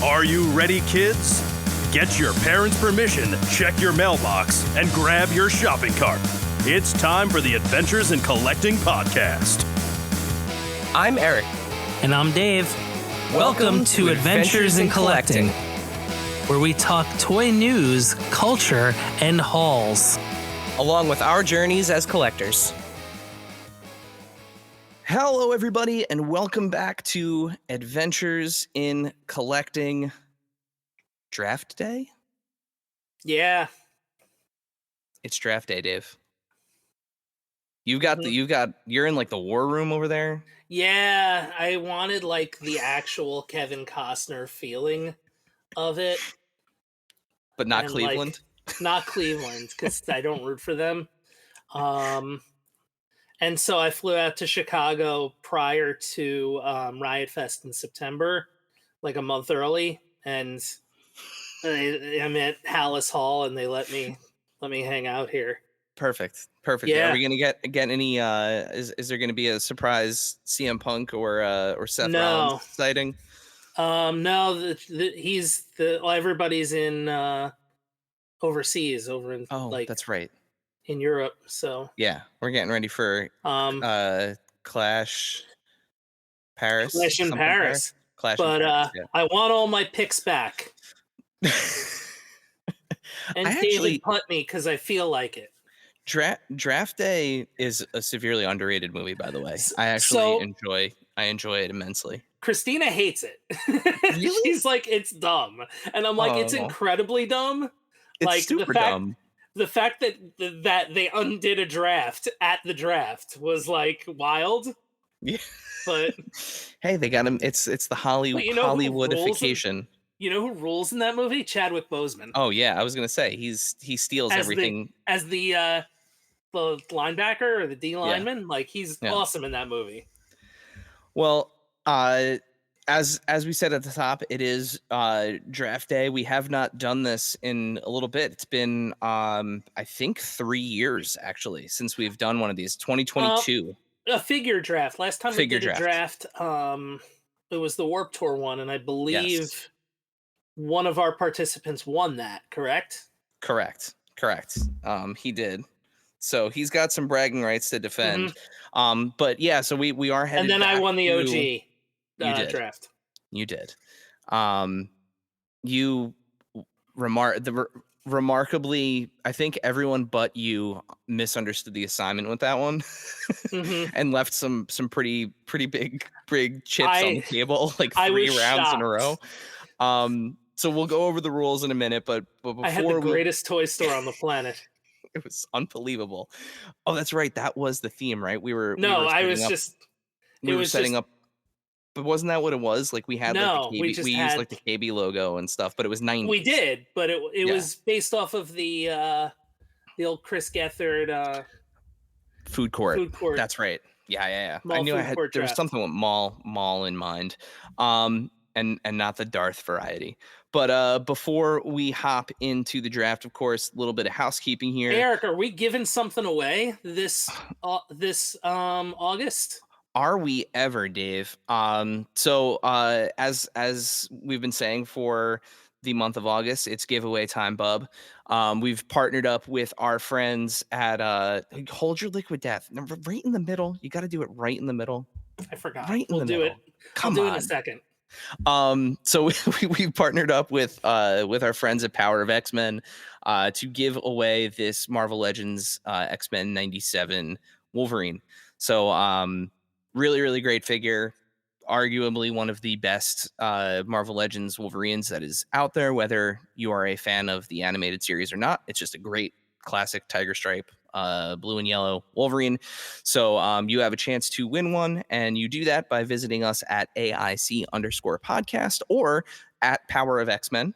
Are you ready, kids? Get your parents' permission, check your mailbox, and grab your shopping cart. It's time for the Adventures in Collecting podcast. I'm Eric. And I'm Dave. Welcome to Adventures in Collecting, where we talk toy news, culture, and hauls, along with our journeys as collectors. Hello, everybody, and welcome back to Adventures in Collecting. Draft day? Yeah. It's draft day, Dave. You're in like the war room over there. Yeah, I wanted like the actual Kevin Costner feeling of it. But not Cleveland? Like, not Cleveland, because I don't root for them. And so I flew out to Chicago prior to Riot Fest in September, like a month early, and I'm at Hallis Hall, and they let me hang out here. Perfect. Yeah. Are we gonna get any? Is there gonna be a surprise CM Punk or Seth Rollins sighting? No. Everybody's in overseas, over in that's right, in Europe. So yeah, we're getting ready for Clash Paris. Clash in Paris. Clash in Paris, yeah. I want all my picks back. And David punt me because I feel like it. Draft Day is a severely underrated movie, by the way. I actually enjoy it immensely. Christina hates it. Really? She's like, it's dumb, and I'm like, it's incredibly dumb. It's like super dumb. The fact that they undid a draft at the draft was like wild. Yeah, but hey, they got him. It's the Hollywoodification. You know who rules in that movie? Chadwick Boseman. Oh yeah, I was gonna say he steals everything as the linebacker or the D lineman. Yeah. Like he's awesome in that movie. Well, as we said at the top, it is draft day. We have not done this in a little bit. It's been I think 3 years actually since we've done one of these. 2022. A figure draft. Last time we did a draft, it was the Warped Tour one, and I believe one of our participants won that. Correct. He did. So he's got some bragging rights to defend. Mm-hmm. But yeah, so we are headed. And then I won the OG draft. You did. Remarkably, I think everyone but you misunderstood the assignment with that one, and left some pretty big chips on the table, like 3 rounds in a row. So we'll go over the rules in a minute, but before I had the greatest toy store on the planet. It was unbelievable. Oh, that's right. That was the theme, right? We were setting up. But wasn't that what it was? Like we had we used like the KB logo and stuff, but it was 90s. We did, but it was based off of the old Chris Gethard food court. That's right. Yeah. I knew there was something with mall in mind. And not the Darth variety. But before we hop into the draft, of course, a little bit of housekeeping here. Hey, Eric, are we giving something away this August? Are we ever, Dave? So as we've been saying for the month of August, it's giveaway time, bub. We've partnered up with our friends at Hold Your Liquid Death. Right in the middle. You got to do it right in the middle. I forgot. We'll do it. I'll do it in a second. So we partnered up with our friends at Power of X-Men to give away this Marvel Legends X-Men 97 Wolverine. So really, really great figure. Arguably one of the best Marvel Legends Wolverines that is out there, whether you are a fan of the animated series or not. It's just a great classic tiger stripe blue and yellow Wolverine. So you have a chance to win one, and you do that by visiting us at AIC_podcast or at Power of X-Men.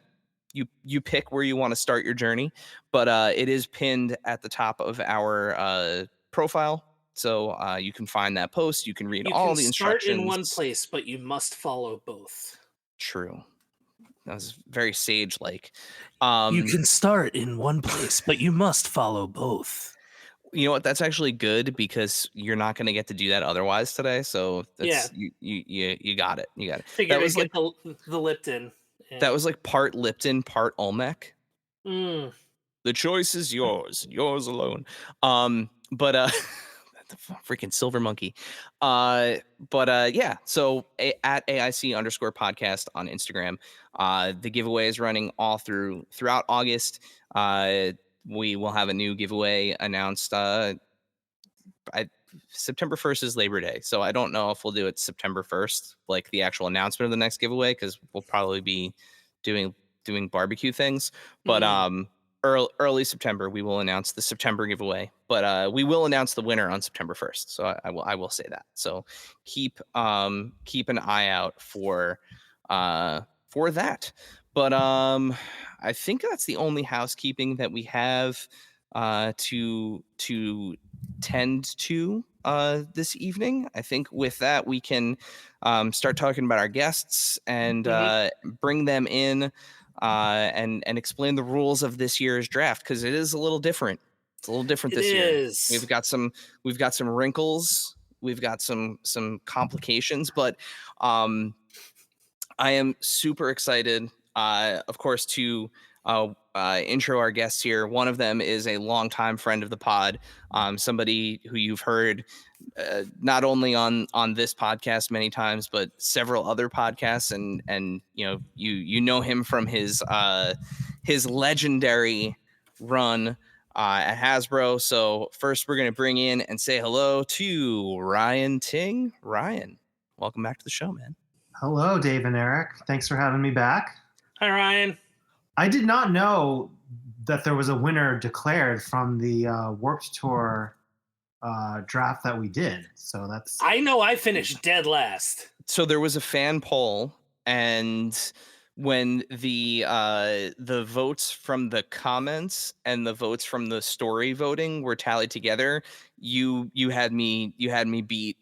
You pick where you want to start your journey, but it is pinned at the top of our profile. So you can find that post. You can read all the instructions. You can start in one place, but you must follow both. True. That was very sage-like. You can start in one place, but you must follow both. You know what? That's actually good because you're not going to get to do that otherwise today. So that's, you got it. You got it. Figured I'd get the Lipton That was like part Lipton, part Olmec. Mm. The choice is yours alone. But the freaking silver monkey. Yeah. So at AIC_podcast on Instagram. The giveaway is running all throughout August. We will have a new giveaway announced. September 1st is Labor Day, so I don't know if we'll do it September 1st, like the actual announcement of the next giveaway, because we'll probably be doing barbecue things. But early September we will announce the September giveaway. But we will announce the winner on September 1st. So I will say that. So keep an eye out for that. But I think that's the only housekeeping that we have to tend to this evening. I think with that we can start talking about our guests and bring them in and explain the rules of this year's draft, because it is a little different. It's a little different this year. We've got some wrinkles. We've got some complications, but I am super excited, of course, to intro our guests here. One of them is a longtime friend of the pod, somebody who you've heard not only on this podcast many times, but several other podcasts, and you know him from his legendary run at Hasbro. So first, we're gonna bring in and say hello to Ryan Ting. Ryan, welcome back to the show, man. Hello, Dave and Eric. Thanks for having me back. Hi, Ryan. I did not know that there was a winner declared from the Warped Tour draft that we did. So that's... I know I finished dead last. So there was a fan poll, and when the votes from the comments and the votes from the story voting were tallied together, you had me beat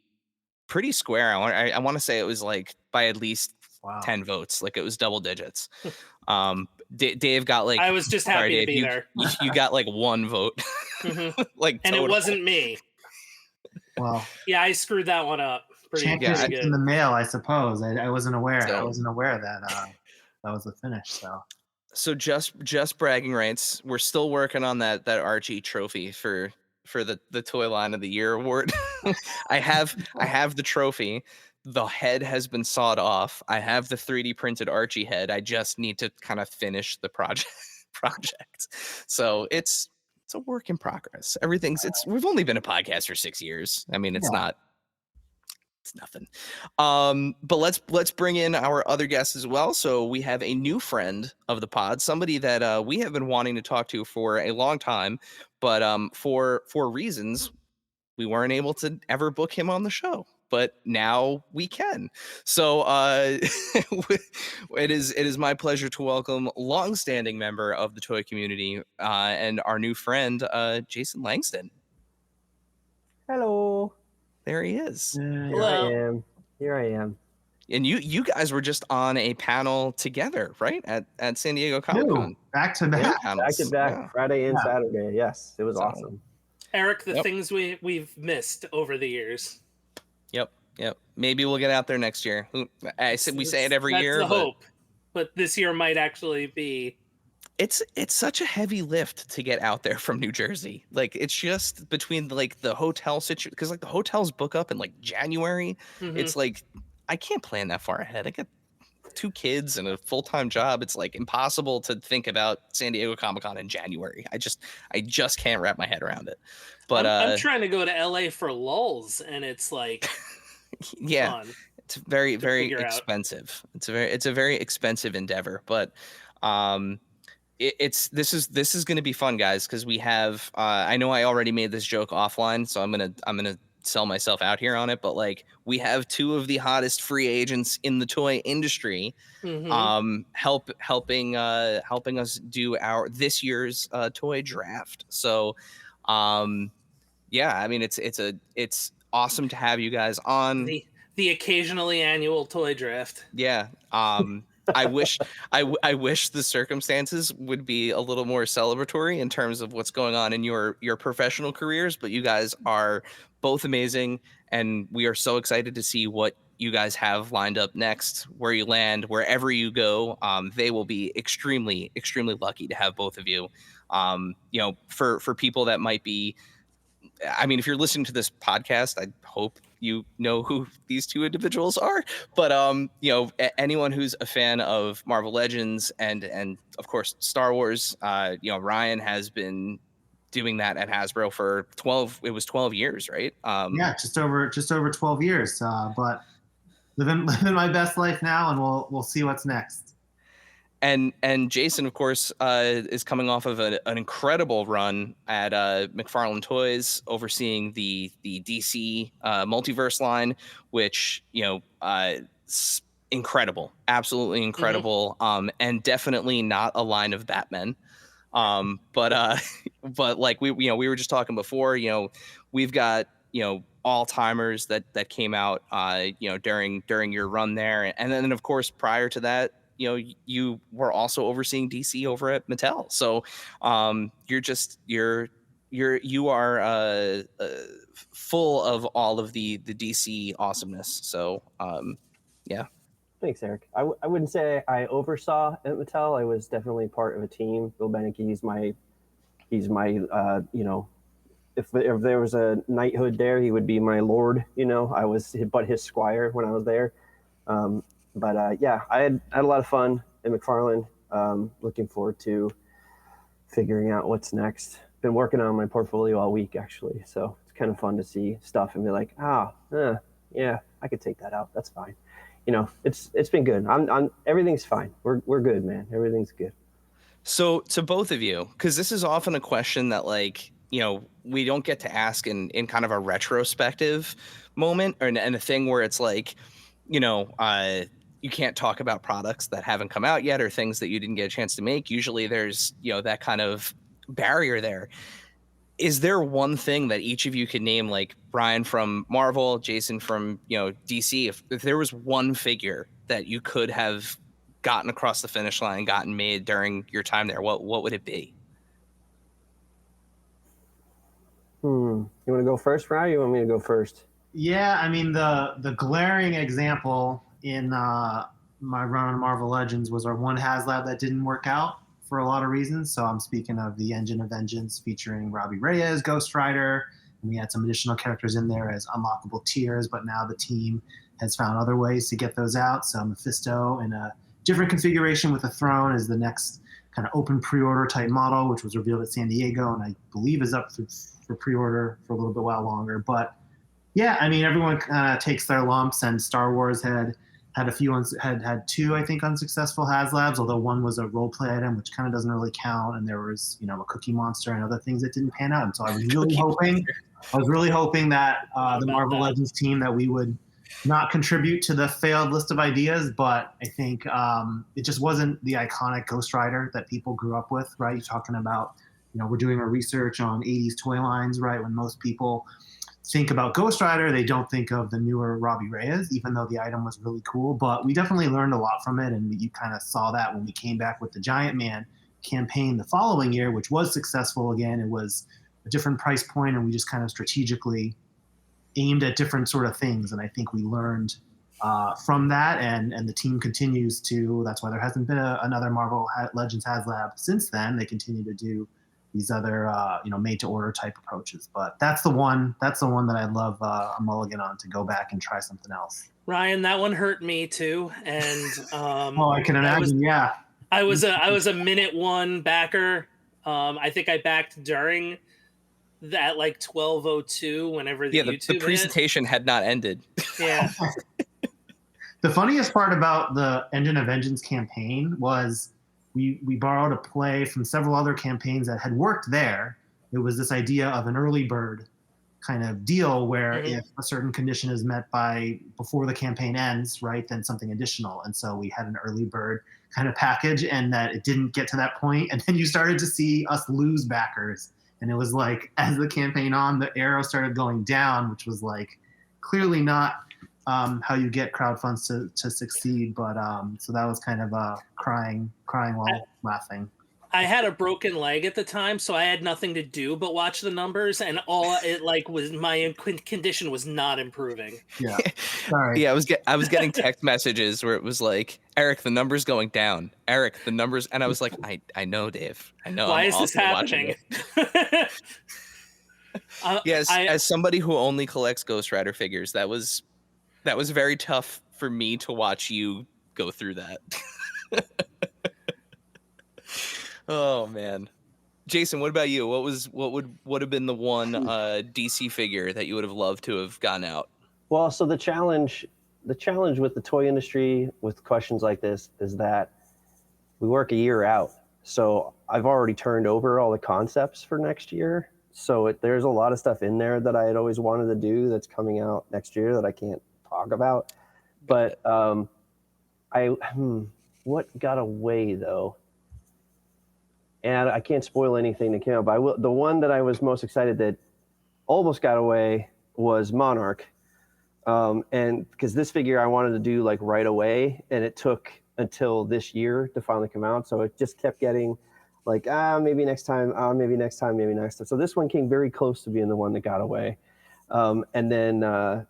pretty square. I want to say it was like by at least 10 votes. Like it was double digits. Dave got like... I was just happy Dave, to be there. You got like one vote. Like, and total. It wasn't me. Well, yeah, I screwed that one up. Championship's good. in the mail, I suppose. I wasn't aware. I wasn't aware that that was the finish. So just bragging rights. We're still working on that Archie trophy for the Toy Line of the Year award. I have the trophy. The head has been sawed off. I have the 3D printed Archie head. I just need to kind of finish the project. So it's a work in progress. We've only been a podcast for 6 years. I mean, it's nothing. But let's bring in our other guests as well. So we have a new friend of the pod, somebody that we have been wanting to talk to for a long time, but for reasons we weren't able to ever book him on the show. But now we can. So it is my pleasure to welcome longstanding member of the toy community and our new friend, Jason Langston. Hello. There he is. Hello. Here I am. And you guys were just on a panel together, right? At San Diego Comic-Con. Back to back. Back to back, Friday and Saturday. Yes, it was awesome. Eric, the things we've missed over the years. Yep. Maybe we'll get out there next year. We say it every year. That's the hope. But this year might actually be. It's such a heavy lift to get out there from New Jersey. Like, it's just between like the hotel situation, because like the hotels book up in like January. It's like I can't plan that far ahead. I got 2 kids and a full-time job. It's like impossible to think about San Diego Comic-Con in January. I just can't wrap my head around it. But I'm trying to go to LA for lulls, and it's like fun. It's very, very expensive. It's a very expensive endeavor, but this is going to be fun, guys, because we have I know I already made this joke offline, so I'm gonna sell myself out here on it, but like we have 2 of the hottest free agents in the toy industry helping us do this year's toy draft. So I mean it's awesome to have you guys on the occasionally annual toy draft. I wish the circumstances would be a little more celebratory in terms of what's going on in your professional careers, but you guys are both amazing, and we are so excited to see what you guys have lined up next, where you land, wherever you go, they will be extremely, extremely lucky to have both of you. For people that might be, I mean, if you're listening to this podcast, I hope you know who these two individuals are. But anyone who's a fan of Marvel Legends and of course Star Wars, Ryan has been doing that at Hasbro for 12 years, right? Yeah, just over 12 years. But living my best life now, and we'll see what's next. And Jason, of course, is coming off of an incredible run at McFarlane Toys, overseeing the DC multiverse line, which incredible, absolutely incredible, and definitely not a line of Batman. But like we were just talking before, we've got all timers that came out during your run there, and then of course prior to that, you were also overseeing DC over at Mattel. So you are full of all of the DC awesomeness. So yeah. Thanks, Eric. I wouldn't say I oversaw at Mattel. I was definitely part of a team. Bill Beneke, he's my if there was a knighthood there, he would be my lord. I was but his squire when I was there. But I had a lot of fun at McFarlane. Looking forward to figuring out what's next. Been working on my portfolio all week, actually. So it's kind of fun to see stuff and be like, yeah, I could take that out. That's fine. It's been good. Everything's fine. We're good, man. Everything's good. So to both of you, because this is often a question that we don't get to ask in kind of a retrospective moment, and a thing where it's like, you can't talk about products that haven't come out yet or things that you didn't get a chance to make. Usually there's, that kind of barrier there. Is there one thing that each of you could name, like Brian from Marvel, Jason from, DC, if there was one figure that you could have gotten across the finish line, gotten made during your time there, what would it be? You want to go first, Ryan? You want me to go first? Yeah, I mean, the glaring example in my run on Marvel Legends was our one HasLab that didn't work out for a lot of reasons. So I'm speaking of the Engine of Vengeance featuring Robbie Reyes, Ghost Rider, and we had some additional characters in there as unlockable tiers, but now the team has found other ways to get those out. So Mephisto in a different configuration with a throne is the next kind of open pre-order type model, which was revealed at San Diego, and I believe is up for pre-order for a little bit while longer. But yeah, I mean, everyone kind of takes their lumps, and Star Wars had a few had two, I think, unsuccessful HasLabs, although one was a role play item, which kind of doesn't really count, and there was a Cookie Monster and other things that didn't pan out. And so I was really hoping that the Marvel Legends team, that we would not contribute to the failed list of ideas, but I think it just wasn't the iconic Ghost Rider that people grew up with, right? You're talking about, we're doing our research on 80s toy lines, right? When most people think about Ghost Rider, they don't think of the newer Robbie Reyes, even though the item was really cool. But we definitely learned a lot from it, and you kind of saw that when we came back with the Giant Man campaign the following year, which was successful again. It was a different price point, and we just kind of strategically aimed at different sort of things. And I think we learned from that, and the team continues to. That's why there hasn't been another Marvel Legends HasLab since then. They continue to do these other made to order type approaches, but that's the one that I'd love a mulligan on, to go back and try something else. Ryan, that one hurt me too, and well, I can imagine. I was a minute one backer. I think I backed during that, like 12:02, whenever the presentation had not ended. Yeah. The funniest part about the Engine of Vengeance campaign was we borrowed a play from several other campaigns that had worked there. It was this idea of an early bird kind of deal where if a certain condition is met before the campaign ends, right, then something additional. And so we had an early bird kind of package, and that it didn't get to that point. And then you started to see us lose backers. And it was like, as the campaign the arrow started going down, which was like clearly not how you get crowd funds to succeed. But so that was kind of crying while laughing. I had a broken leg at the time, so I had nothing to do but watch the numbers, and all it was my condition was not improving. Yeah. Sorry. Yeah, I was getting text messages where it was like, Eric, the number's going down. Eric, the numbers, and I was like, I know, Dave. I know. Why I'm is this also watching happening? it. Yes, as somebody who only collects Ghost Rider figures, that was very tough for me to watch you go through that. Oh man. Jason, what about you? What would have been the one DC figure that you would have loved to have gotten out? Well, so the challenge with the toy industry with questions like this is that we work a year out. So I've already turned over all the concepts for next year. So there's a lot of stuff in there that I had always wanted to do that's coming out next year that I can't talk about. But what got away though? And I can't spoil anything that came out. But the one that I was most excited that almost got away was Monarch. And because this figure I wanted to do like right away, and it took until this year to finally come out. So it just kept getting like, maybe next time, maybe next time, maybe next time. So this one came very close to being the one that got away. And then I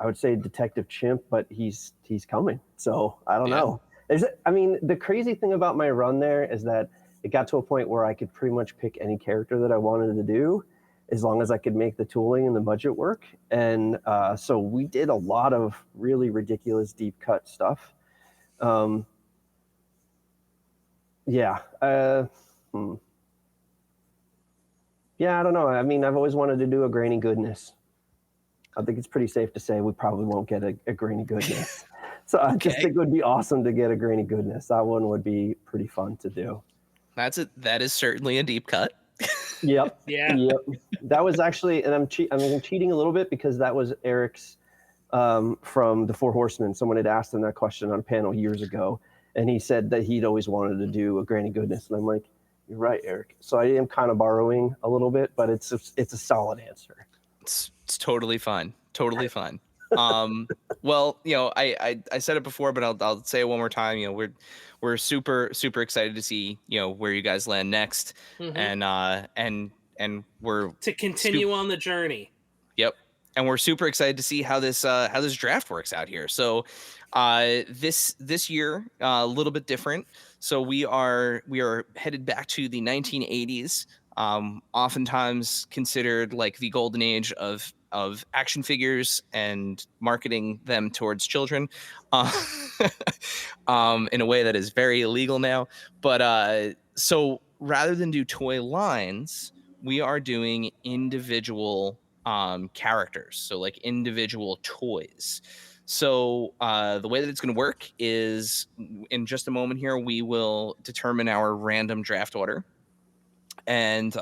would say Detective Chimp, but he's coming. So I don't know. The crazy thing about my run there is that it got to a point where I could pretty much pick any character that I wanted to do, as long as I could make the tooling and the budget work. And so we did a lot of really ridiculous deep cut stuff. Yeah, I don't know. I mean, I've always wanted to do a Granny Goodness. I think it's pretty safe to say we probably won't get a Granny Goodness. So I just think it would be awesome to get a Granny Goodness. That one would be pretty fun to do. That is certainly a deep cut. Yep. Yeah. Yep. That was actually, and I'm cheating a little bit because that was Eric's from the Four Horsemen. Someone had asked him that question on a panel years ago, and he said that he'd always wanted to do a Granny Goodness, and I'm like, you're right, Eric. So I am kind of borrowing a little bit, but it's a solid answer. It's totally fine. Totally fine. Well, I said it before, but I'll say it one more time. We're super excited to see where you guys land next, and we're to continue on the journey. Yep, and we're super excited to see how this draft works out here. So, this year a little bit different. So we are headed back to the 1980s. Oftentimes considered like the golden age of action figures and marketing them towards children, in a way that is very illegal now. But so rather than do toy lines, we are doing individual characters, so like individual toys. So the way that it's going to work is in just a moment here, we will determine our random draft order. And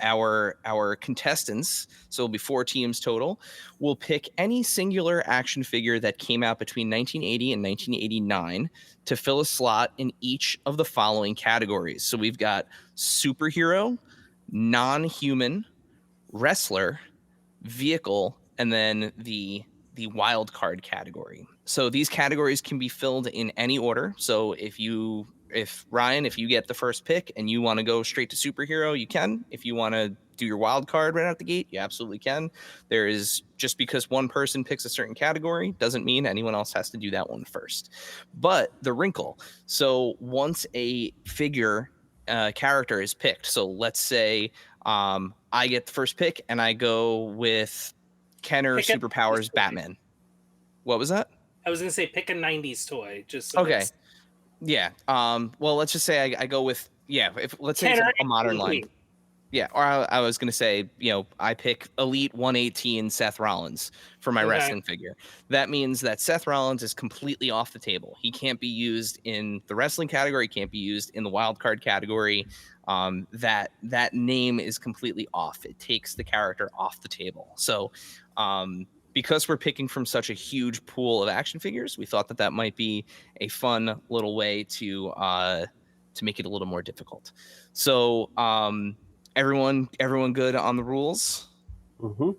our contestants, so it'll be 4 teams total, will pick any singular action figure that came out between 1980 and 1989 to fill a slot in each of the following categories. So we've got superhero, non-human, wrestler, vehicle, and then the wild card category. So these categories can be filled in any order. So if Ryan, if you get the first pick and you want to go straight to superhero, you can. If you want to do your wild card right out the gate, you absolutely can. There is, just because one person picks a certain category doesn't mean anyone else has to do that one first. But the wrinkle, so once a figure character is picked, so let's say I get the first pick and I go with Kenner Superpowers Batman. What was that? I was going to say pick a 90s toy. Just okay. Yeah. Well, let's just say I go with, let's say it's a modern line. Yeah. Or I was going to say, I pick Elite 118 Seth Rollins for my wrestling figure. That means that Seth Rollins is completely off the table. He can't be used in the wrestling category. Can't be used in the wild card category. That name is completely off. It takes the character off the table. So, because we're picking from such a huge pool of action figures, we thought that might be a fun little way to make it a little more difficult. So, everyone good on the rules? Mm-hmm.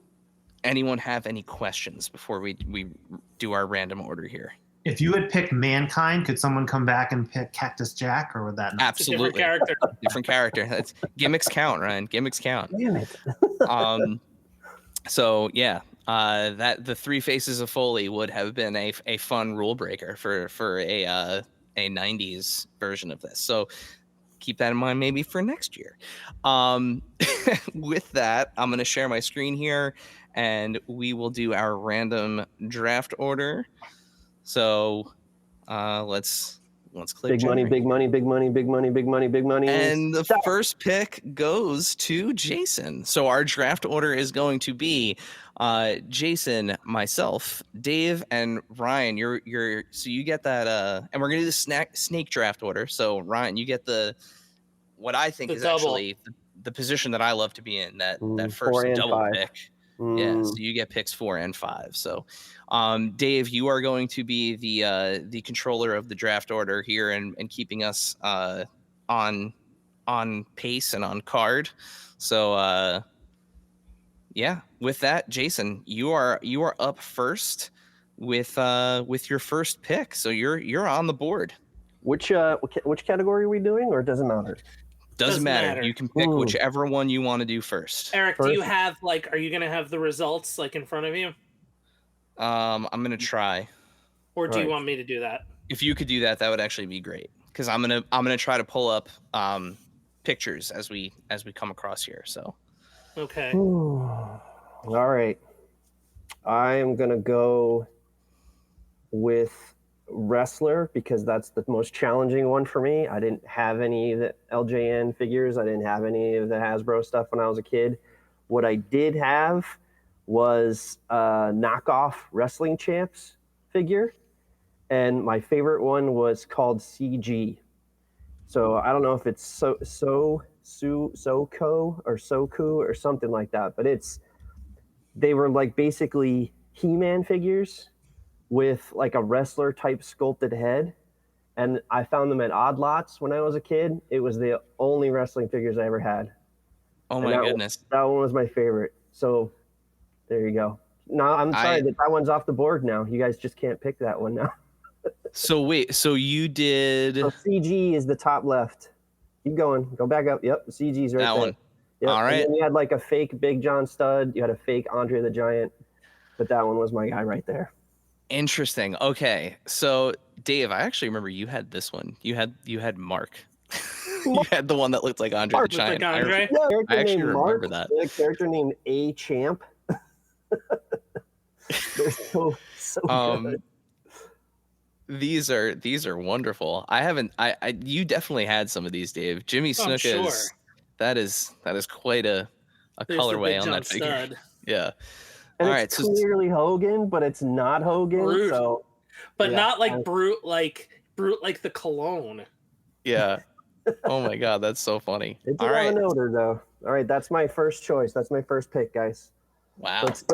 Anyone have any questions before we do our random order here? If you had picked Mankind, could someone come back and pick Cactus Jack, or would that not? Absolutely. It's a different character. Different character. That's gimmicks count, Ryan. Gimmicks count. Damn it. So yeah, that the Three Faces of Foley would have been a fun rule breaker for a 90s version of this. So keep that in mind maybe for next year. With that, I'm going to share my screen here, and we will do our random draft order. So let's click Big money, big money, big money, big money, big money, big money. And the first pick goes to Jason. So our draft order is going to be Jason, myself, Dave, and Ryan. So you get that, and we're gonna do the snake draft order. So Ryan, you get what I think is double. actually the position that I love to be in, that first 4 and double 5. pick. Yeah, so you get picks 4 and 5. So, Dave, you are going to be the controller of the draft order here and keeping us on pace and on card. So, yeah, with that, Jason, you are up first with your first pick. So you're on the board. Which category are we doing, or it doesn't matter? Doesn't matter. You can pick whichever one you want to do first. Eric, do you have are you gonna have the results in front of you? I'm gonna try. Or do you want me to do that? If you could do that, that would actually be great. Because I'm gonna try to pull up pictures as we come across here. So okay. All right. I am gonna go with wrestler because that's the most challenging one for me. I didn't have any of the LJN figures. I didn't have any of the Hasbro stuff when I was a kid. What I did have was a knockoff wrestling champs figure, and my favorite one was called CG. So I don't know if it's Soko or Soku or something like that, but they were like basically He-Man figures with like a wrestler type sculpted head, and I found them at Odd Lots when I was a kid. It was the only wrestling figures I ever had. Oh my goodness. That one was my favorite. So there you go. No, I'm sorry that one's off the board now. You guys just can't pick that one now. So wait, so you did... So CG is the top left. Keep going. Go back up. Yep, CG's right that there. one. Yep. All right. And then you had like a fake Big John Stud. You had a fake Andre the Giant. But that one was my guy right there. Interesting. Okay. So Dave, I actually remember you had this one. You had Mark. You had the one that looked like Andre the Giant. Like Andre? I actually remember that. A character named A Champ. They're so good. These are wonderful. You definitely had some of these, Dave. Jimmy Snuka sure. that is quite a colorway on that figure. Stud. Yeah. And all it's clearly Hogan, but it's not Hogan. Brute. So, but not like Brute like the Cologne. Yeah. Oh my God, that's so funny. It's an odor though. All right, that's my first choice. That's my first pick, guys. Wow. Let's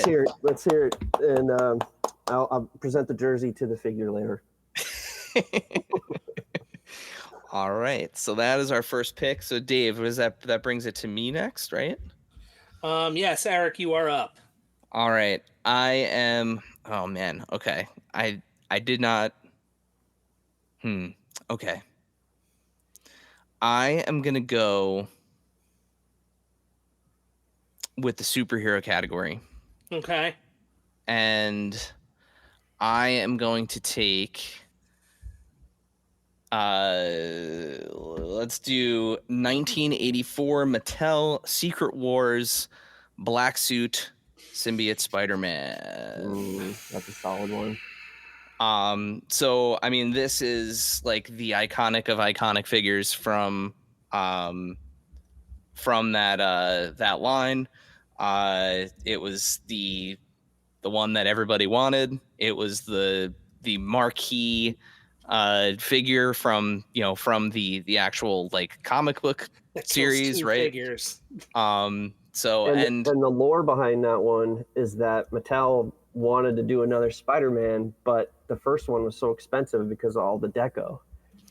hear it. Let's hear it. And I'll present the jersey to the figure later. All right. So that is our first pick. So Dave, what is that? That brings it to me next, right? Yes, Eric, you are up. All right. I am. Oh man. Okay. I did not. Okay. I am gonna go with the superhero category. Okay. And I am going to take. Let's do 1984 Mattel Secret Wars Black Suit Symbiote Spider-Man. That's a solid one. So I mean, this is like the iconic of iconic figures from that line. It was the one that everybody wanted. It was the marquee figure from the actual like comic book series, right? Figures. So and the lore behind that one is that Mattel wanted to do another Spider-Man, but the first one was so expensive because of all the deco.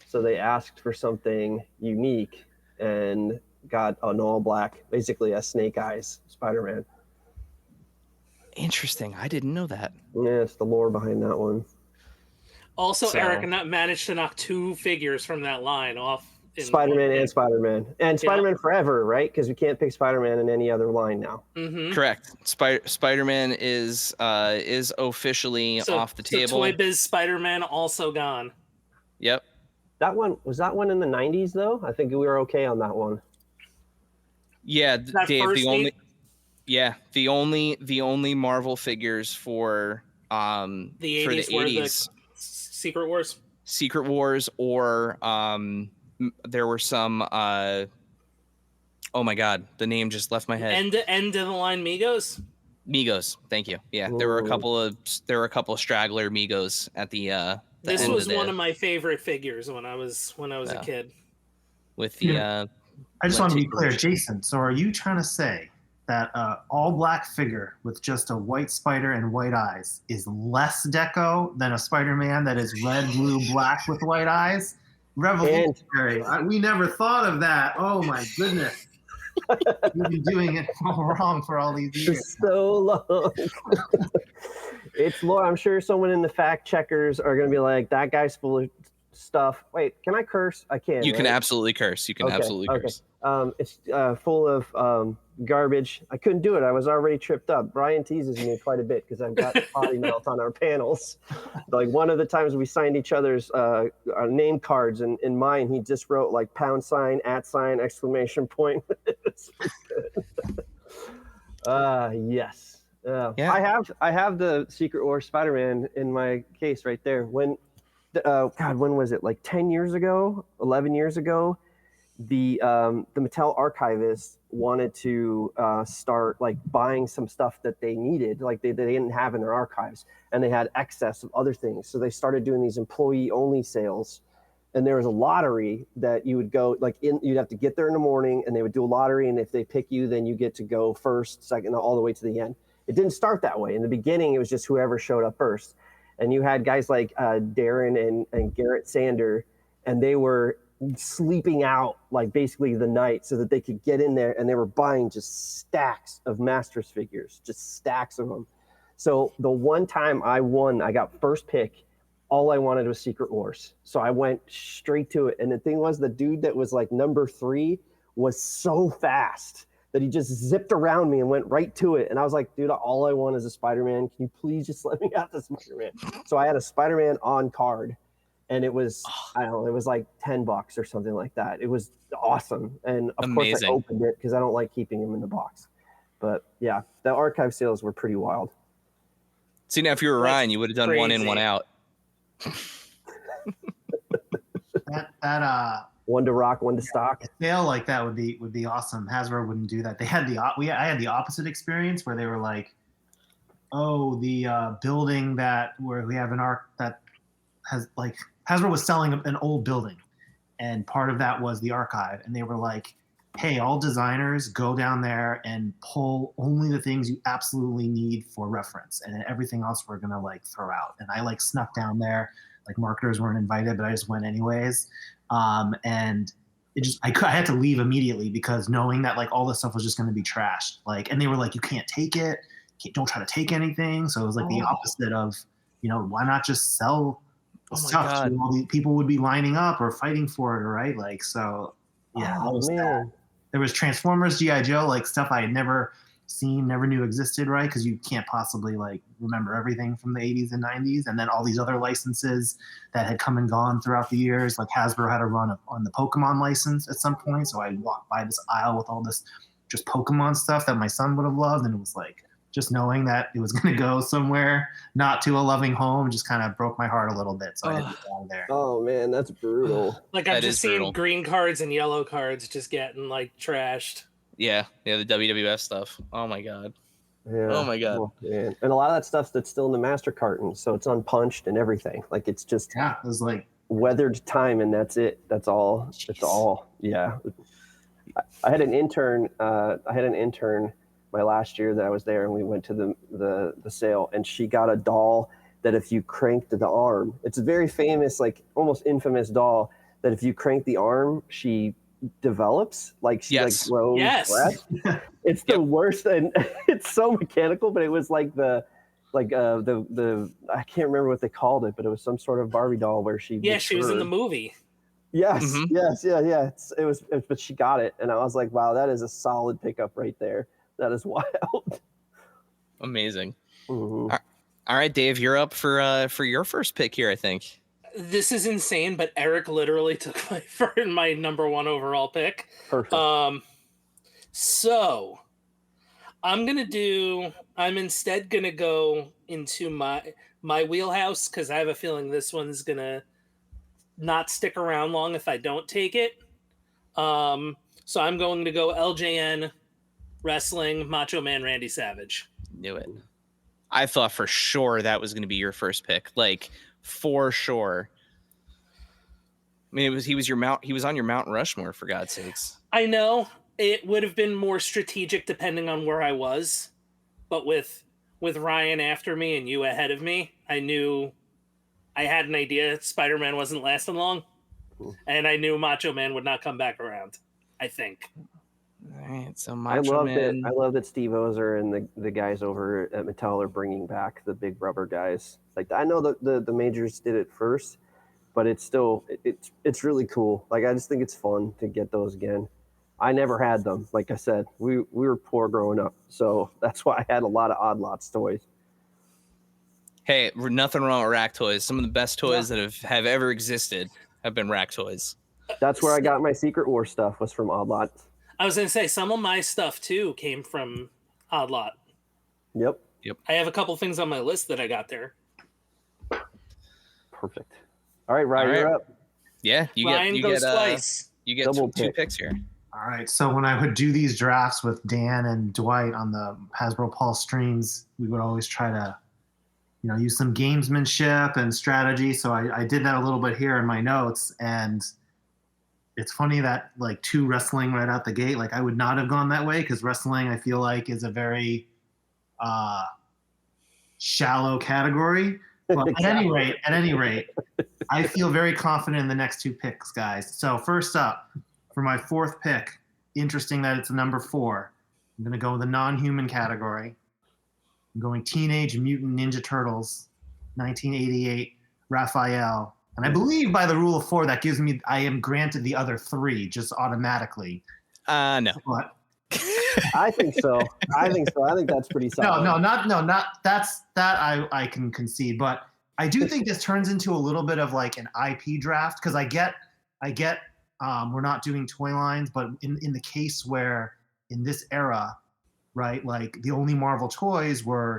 So they asked for something unique and got an all black, basically a Snake Eyes Spider-Man. Interesting. I didn't know that. Yeah, it's the lore behind that one. Also, So- Eric managed to knock 2 figures from that line off. Spider-Man and Spider-Man Forever, right? Because we can't pick Spider-Man in any other line now. Mm-hmm. Correct. Spider-Man is officially off the table. So Toy Biz Spider-Man also gone. Yep. Was that one in the 90s though? I think we were okay on that one. Yeah, That Dave. first The only Marvel figures for the 80s for the 80s, Secret Wars. Secret Wars, or there were some. Oh my God, the name just left my head. End of the line Migos. Migos. Thank you. Yeah, Ooh. there were a couple of straggler Migos at the This end was of one of my favorite figures when I was a kid. with the. I just want to be clear, lenticular- Jason. So are you trying to say that all black figure with just a white spider and white eyes is less deco than a Spider-Man that is red, blue, black with white eyes? Revolutionary. We never thought of that. Oh my goodness. You've been doing it all wrong for all these For years. so long. It's Lord. I'm sure someone in the fact checkers are going to be like, that guy's full of stuff. Wait, can I curse? I can. You can right? absolutely curse. You can absolutely curse. It's full of garbage. I couldn't do it. I was already tripped up. Brian teases me quite a bit because I've got potty mouth on our panels. Like one of the times we signed each other's name cards, and in mine he just wrote like £, @ exclamation point. Yes. Yeah. I have the Secret Wars Spider-Man in my case right there. When when was it? Like 10 years ago, 11 years ago, the Mattel archivists wanted to start like buying some stuff that they needed, like they didn't have in their archives, and they had excess of other things. So they started doing these employee-only sales, and there was a lottery that you would go you'd have to get there in the morning, and they would do a lottery, and if they pick you, then you get to go first, second, all the way to the end. It didn't start that way. In the beginning, it was just whoever showed up first. And you had guys like Darren and Garrett Sander, and they were sleeping out like basically the night so that they could get in there, and they were buying just stacks of Masters figures, just stacks of them. So the one time I won, I got first pick. All I wanted was Secret Wars. So I went straight to it. And the thing was, the dude that was like number 3 was so fast that he just zipped around me and went right to it. And I was like, dude, all I want is a Spider-Man. Can you please just let me have the Spider-Man? So I had a Spider-Man on card, and it was, I don't know, it was like $10 or something like that. It was awesome. And of course I opened it because I don't like keeping them in the box. But yeah, the archive sales were pretty wild. See, now if you were Ryan, you would have done one in, one out. That one to rock, one to stock. A sale like that would be awesome. Hasbro wouldn't do that. They had I had the opposite experience where they were like, oh, the building where we have an arc that has like Hasbro was selling an old building, and part of that was the archive, and they were like, hey, all designers go down there and pull only the things you absolutely need for reference, and then everything else we're gonna like throw out. And I like snuck down there, like marketers weren't invited, but I just went anyways. And it just I had to leave immediately because knowing that like all this stuff was just going to be trashed. Like, and they were like, you can't take it, don't try to take anything. So it was like the opposite of, why not just sell stuff? So all the people would be lining up or fighting for it, right? Like, so yeah, that was that. There was Transformers, G.I. Joe, like stuff I had never seen, never knew existed, right? Because you can't possibly like remember everything from the 80s and 90s, and then all these other licenses that had come and gone throughout the years. Like Hasbro had a run on the Pokemon license at some point, so I walked by this aisle with all this just Pokemon stuff that my son would have loved, and it was like just knowing that it was going to go somewhere not to a loving home just kind of broke my heart a little bit. So I had to get out of there. Oh man, that's brutal. Like I've just seen green cards and yellow cards just getting like trashed. Yeah, the WWF stuff. Oh my god. Yeah. Oh my god. Oh, man. And a lot of that stuff that's still in the master carton, so it's unpunched and everything. Like it's just it was like weathered time, and that's it. That's all. Jeez. It's all. Yeah. I had an intern. My last year that I was there, and we went to the sale, and she got a doll that if you cranked the arm, it's a very famous, like almost infamous doll that if you crank the arm, she develops, like she like grows breath. It's the worst, and it's so mechanical, but it was like the like the I can't remember what they called it, but it was some sort of Barbie doll where she she was in the matured. movie. Yes, Mhm. yes, yeah. But she got it, and I was like, wow, that is a solid pickup right there. That is wild. Amazing. Mhm. All right, Dave, you're up for your first pick here, I think. This is insane, but Eric literally took my number one overall pick. Perfect. So I'm instead gonna go into my wheelhouse because I have a feeling this one's gonna not stick around long if I don't take it. So I'm going to go LJN wrestling Macho Man Randy Savage. Knew it. I thought for sure that was going to be your first pick, like for sure. I mean, he was on your Mount Rushmore, for God's sakes. I know it would have been more strategic depending on where I was, but with Ryan after me and you ahead of me, I knew I had an idea Spider-Man wasn't lasting long, and I knew Macho Man would not come back around. I think. All right, so I Macho love Man. that. I love that Steve Ozer and the guys over at Mattel are bringing back the big rubber guys. Like I know the majors did it first, but it's still it's really cool. Like I just think it's fun to get those again. I never had them. Like I said, we were poor growing up, so that's why I had a lot of Odd Lots toys. Hey, nothing wrong with rack toys. Some of the best toys that have ever existed have been rack toys. That's where I got my Secret War stuff, was from Odd Lots. I was going to say, some of my stuff, too, came from Odd Lot. Yep. I have a couple things on my list that I got there. Perfect. All right, Ryan, you're up. Yeah, Ryan goes twice. You get Double two pick. picks here. All right. So when I would do these drafts with Dan and Dwight on the Hasbro Pulse streams, we would always try to, use some gamesmanship and strategy. So I did that a little bit here in my notes. And it's funny that like 2 wrestling right out the gate, like I would not have gone that way because wrestling, I feel like, is a very shallow category. But at any rate, I feel very confident in the next 2 picks, guys. So first up, for my 4th pick, interesting that it's number 4. I'm going to go with the non-human category. I'm going Teenage Mutant Ninja Turtles, 1988, Raphael. And I believe by the rule of 4, that gives me, I am granted the other 3 just automatically. No. But I think so. I think that's pretty solid. not that's that I can concede, but I do think this turns into a little bit of like an IP draft because I get we're not doing toy lines, but in the case where in this era, right, like the only Marvel toys were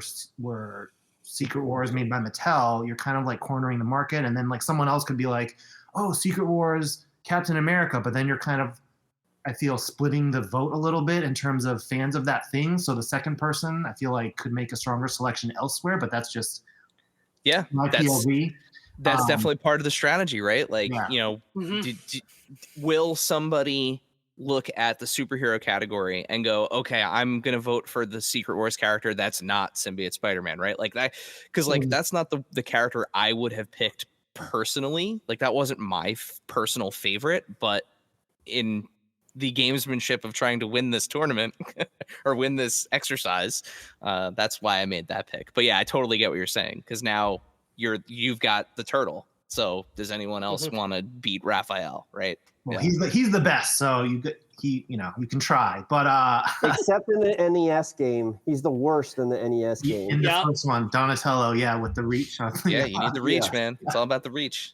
Secret Wars made by Mattel, you're kind of like cornering the market, and then like someone else could be like, oh, Secret Wars, Captain America, but then you're kind of, I feel, splitting the vote a little bit in terms of fans of that thing. So the second person, I feel like, could make a stronger selection elsewhere, but that's just my POV. That's definitely part of the strategy, right? Like, Mm-hmm. Will somebody look at the superhero category and go, okay, I'm going to vote for the Secret Wars character that's not Symbiote Spider-Man, right? Like that, because like that's not the character I would have picked personally. Like that wasn't my personal favorite, but in the gamesmanship of trying to win this tournament or win this exercise, that's why I made that pick. But yeah, I totally get what you're saying, because now you've got the turtle. So does anyone else want to beat Raphael, right? Well, he's the best, so you can try, but except in the NES game, he's the worst in the NES game. In the first one, Donatello, with the reach. Yeah, you need the reach, man. It's all about the reach.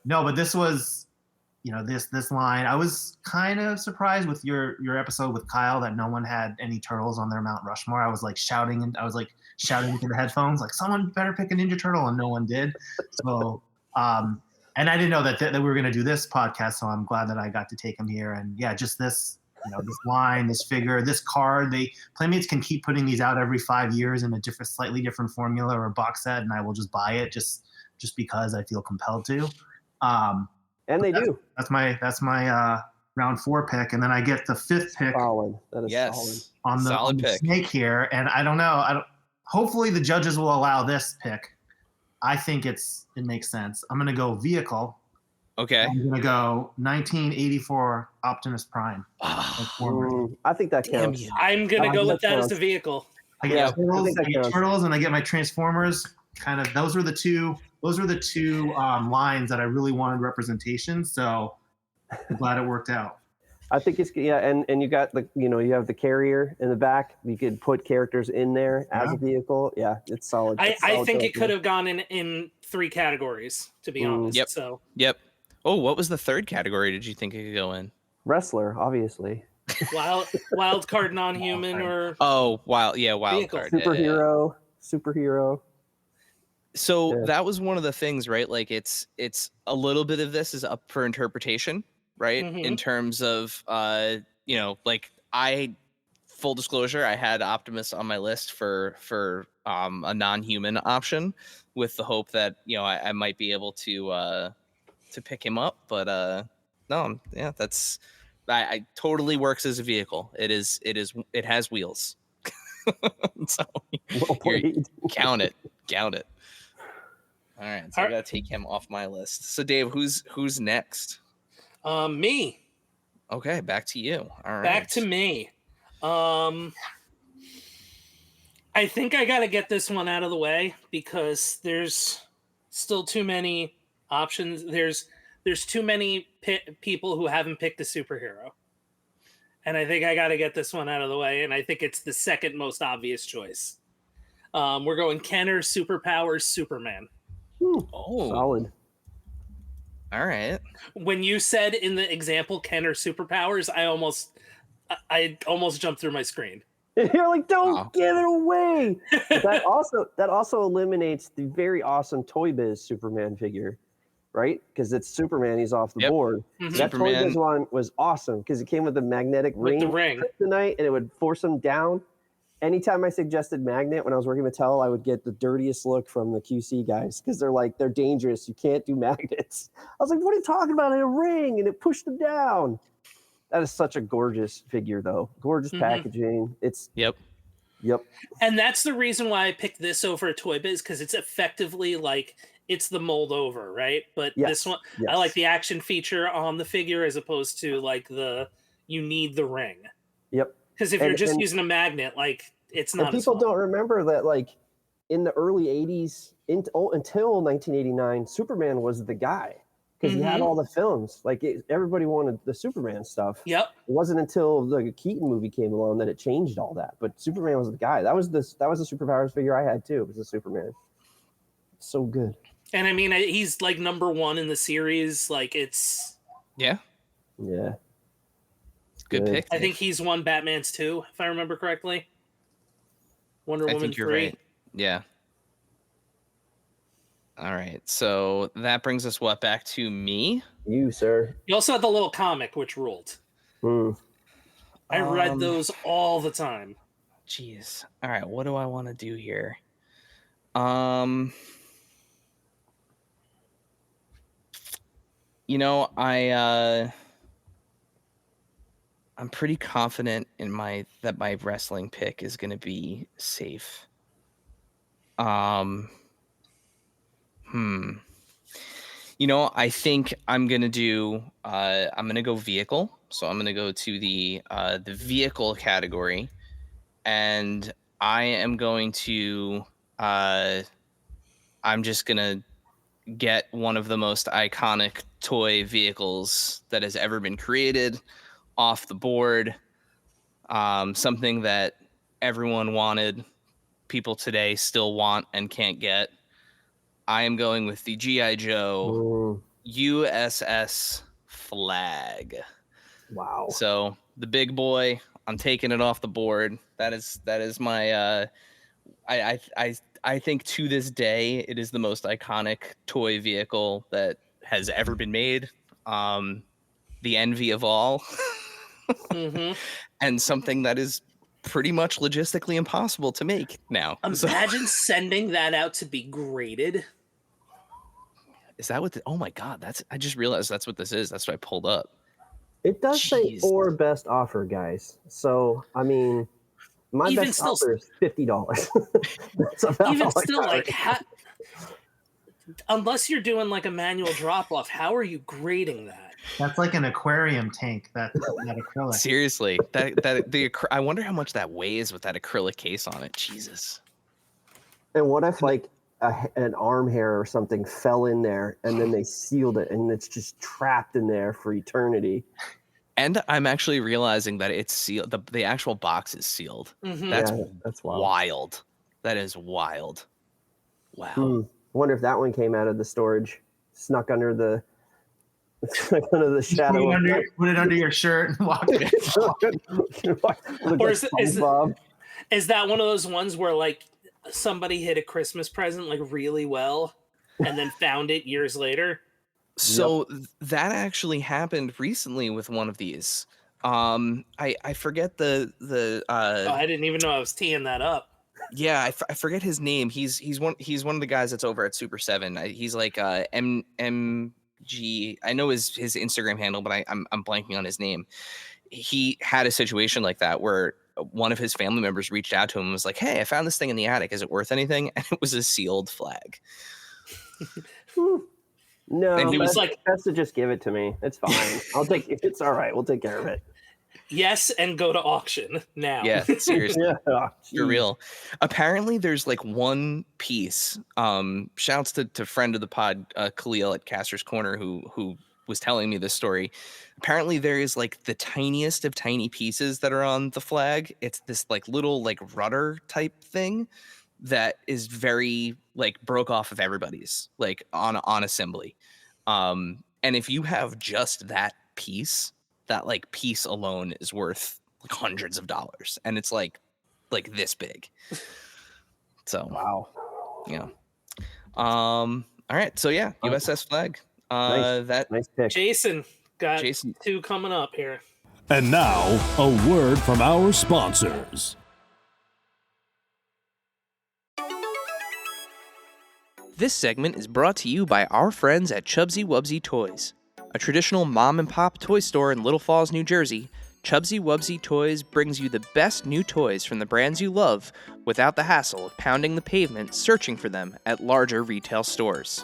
No, but this was, this line. I was kind of surprised with your episode with Kyle that no one had any turtles on their Mount Rushmore. I was like shouting into the headphones, like, someone better pick a Ninja Turtle, and no one did. So, and I didn't know that we were going to do this podcast, so I'm glad that I got to take him here. And yeah, just this, this line, this figure, this card. Playmates can keep putting these out every 5 years in a slightly different formula or a box set, and I will just buy it just because I feel compelled to. And they do. That's my round 4 pick, and then I get the 5th pick. Solid. That is solid. On the snake here, and I don't know. Hopefully the judges will allow this pick. I think it makes sense. I'm going to go vehicle. Okay. I'm going to go 1984 Optimus Prime. I think that counts. I'm going to go with that as the vehicle. I get Yeah, I turtles, think that counts. and I get my Transformers. Kind of, those were the two lines that I really wanted representation. So I'm glad it worked out. I think it's and you got you have the carrier in the back. You could put characters in there as a vehicle. Yeah, it's solid. I think it could have gone in 3 categories, to be honest. Yep. So Oh, what was the third category? Did you think it could go in? Wrestler, obviously. wild card non-human or wild vehicle. card. Superhero. So that was one of the things, right? Like it's a little bit of this is up for interpretation, right? In terms of like full disclosure, I had Optimus on my list for a non-human option with the hope that I might be able to pick him up, but no, that's I totally works as a vehicle. It has wheels. So count it. All right, so I gotta take him off my list. So Dave, who's next? Me. Okay, back to you. All right. Back to me. I think I gotta get this one out of the way because there's still too many options. There's too many people who haven't picked a superhero. And I think I gotta get this one out of the way, and I think it's the second most obvious choice. We're going Kenner Superpowers Superman. Oh, solid. All right. When you said in the example Kenner Superpowers, I almost jumped through my screen. You're like, don't give it away. that also eliminates the very awesome Toy Biz Superman figure, right? Because it's Superman, he's off the board. Mm-hmm. That Toy Biz one was awesome because it came with a magnetic ring, kryptonite, and it would force him down. Anytime I suggested magnet when I was working with Mattel, I would get the dirtiest look from the QC guys because they're dangerous. You can't do magnets. I was like, what are you talking about? In a ring, and it pushed them down. That is such a gorgeous figure, though. Gorgeous packaging. It's Yep. And that's the reason why I picked this over a Toy Biz, because it's effectively like it's the mold over, right? But this one, I like the action feature on the figure as opposed to like you need the ring. Yep. Because if you're just using a magnet, like it's not. And people don't remember that, like in the early '80s, until 1989, Superman was the guy because he had all the films. Like everybody wanted the Superman stuff. Yep. It wasn't until the Keaton movie came along that it changed all that. But Superman was the guy. That was the Superpowers figure I had too. It was the Superman. So good. And I mean, he's like number 1 in the series. Like it's. Yeah. Good pick. I think he's won Batman's 2, if I remember correctly. Wonder Woman 3. You're right. Yeah. All right. So that brings us back to me? You, sir. You also had the little comic, which ruled. I read those all the time. Jeez. All right. What do I want to do here? I'm pretty confident in that my wrestling pick is going to be safe. I think I'm going to do I'm going to go vehicle. So I'm going to go to the vehicle category, and I am going to I'm just going to get one of the most iconic toy vehicles that has ever been created off the board. Something that everyone wanted, people today still want and can't get. I am going with the G.I. Joe USS Flag. Wow. So the big boy, I'm taking it off the board. That is my I think to this day it is the most iconic toy vehicle that has ever been made. The envy of all. And something that is pretty much logistically impossible to make now. Imagine sending that out to be graded. Is that what oh my god, I just realized that's what this is. That's what I pulled up. It does say or best offer, guys. So I mean, my best offer is $50. That's about even still, like unless you're doing like a manual drop off, how are you grading that? That's like an aquarium tank. That acrylic. Seriously, I wonder how much that weighs with that acrylic case on it. Jesus. And what if like an arm hair or something fell in there and then they sealed it and it's just trapped in there for eternity? And I'm actually realizing that it's sealed. The actual box is sealed. Mhm. That's wild. That is wild. Wow. I wonder if that one came out of the storage, snuck under the shadow. Put it under your shirt and walk. Or is that one of those ones where like somebody hid a Christmas present like really well and then found it years later? So that actually happened recently with one of these. I forget the I didn't even know I was teeing that up. Yeah, I forget his name. He's one of the guys that's over at Super 7. He's like MG. I know his Instagram handle, but I'm blanking on his name. He had a situation like that where one of his family members reached out to him and was like, "Hey, I found this thing in the attic. Is it worth anything?" And it was a sealed flag. No, and he was like, "Best to just give it to me. It's fine. I'll take it. It's all right. We'll take care of it." Yes, and go to auction now. Yeah, seriously. Yeah, for real. Apparently, there's like one piece. Shouts to friend of the pod, Khalil at Caster's Corner, who was telling me this story. Apparently, there is like the tiniest of tiny pieces that are on the flag. It's this like little like rudder type thing that is very like broke off of everybody's like on assembly. And if you have just that piece, that like piece alone is worth like hundreds of dollars, and it's like this big. So wow. Yeah. All right. So yeah, USS flag. Nice pick. Jason got two coming up here. And now a word from our sponsors. This segment is brought to you by our friends at Chubsy Wubsy Toys. A traditional mom-and-pop toy store in Little Falls, New Jersey, Chubsy Wubsy Toys brings you the best new toys from the brands you love without the hassle of pounding the pavement searching for them at larger retail stores.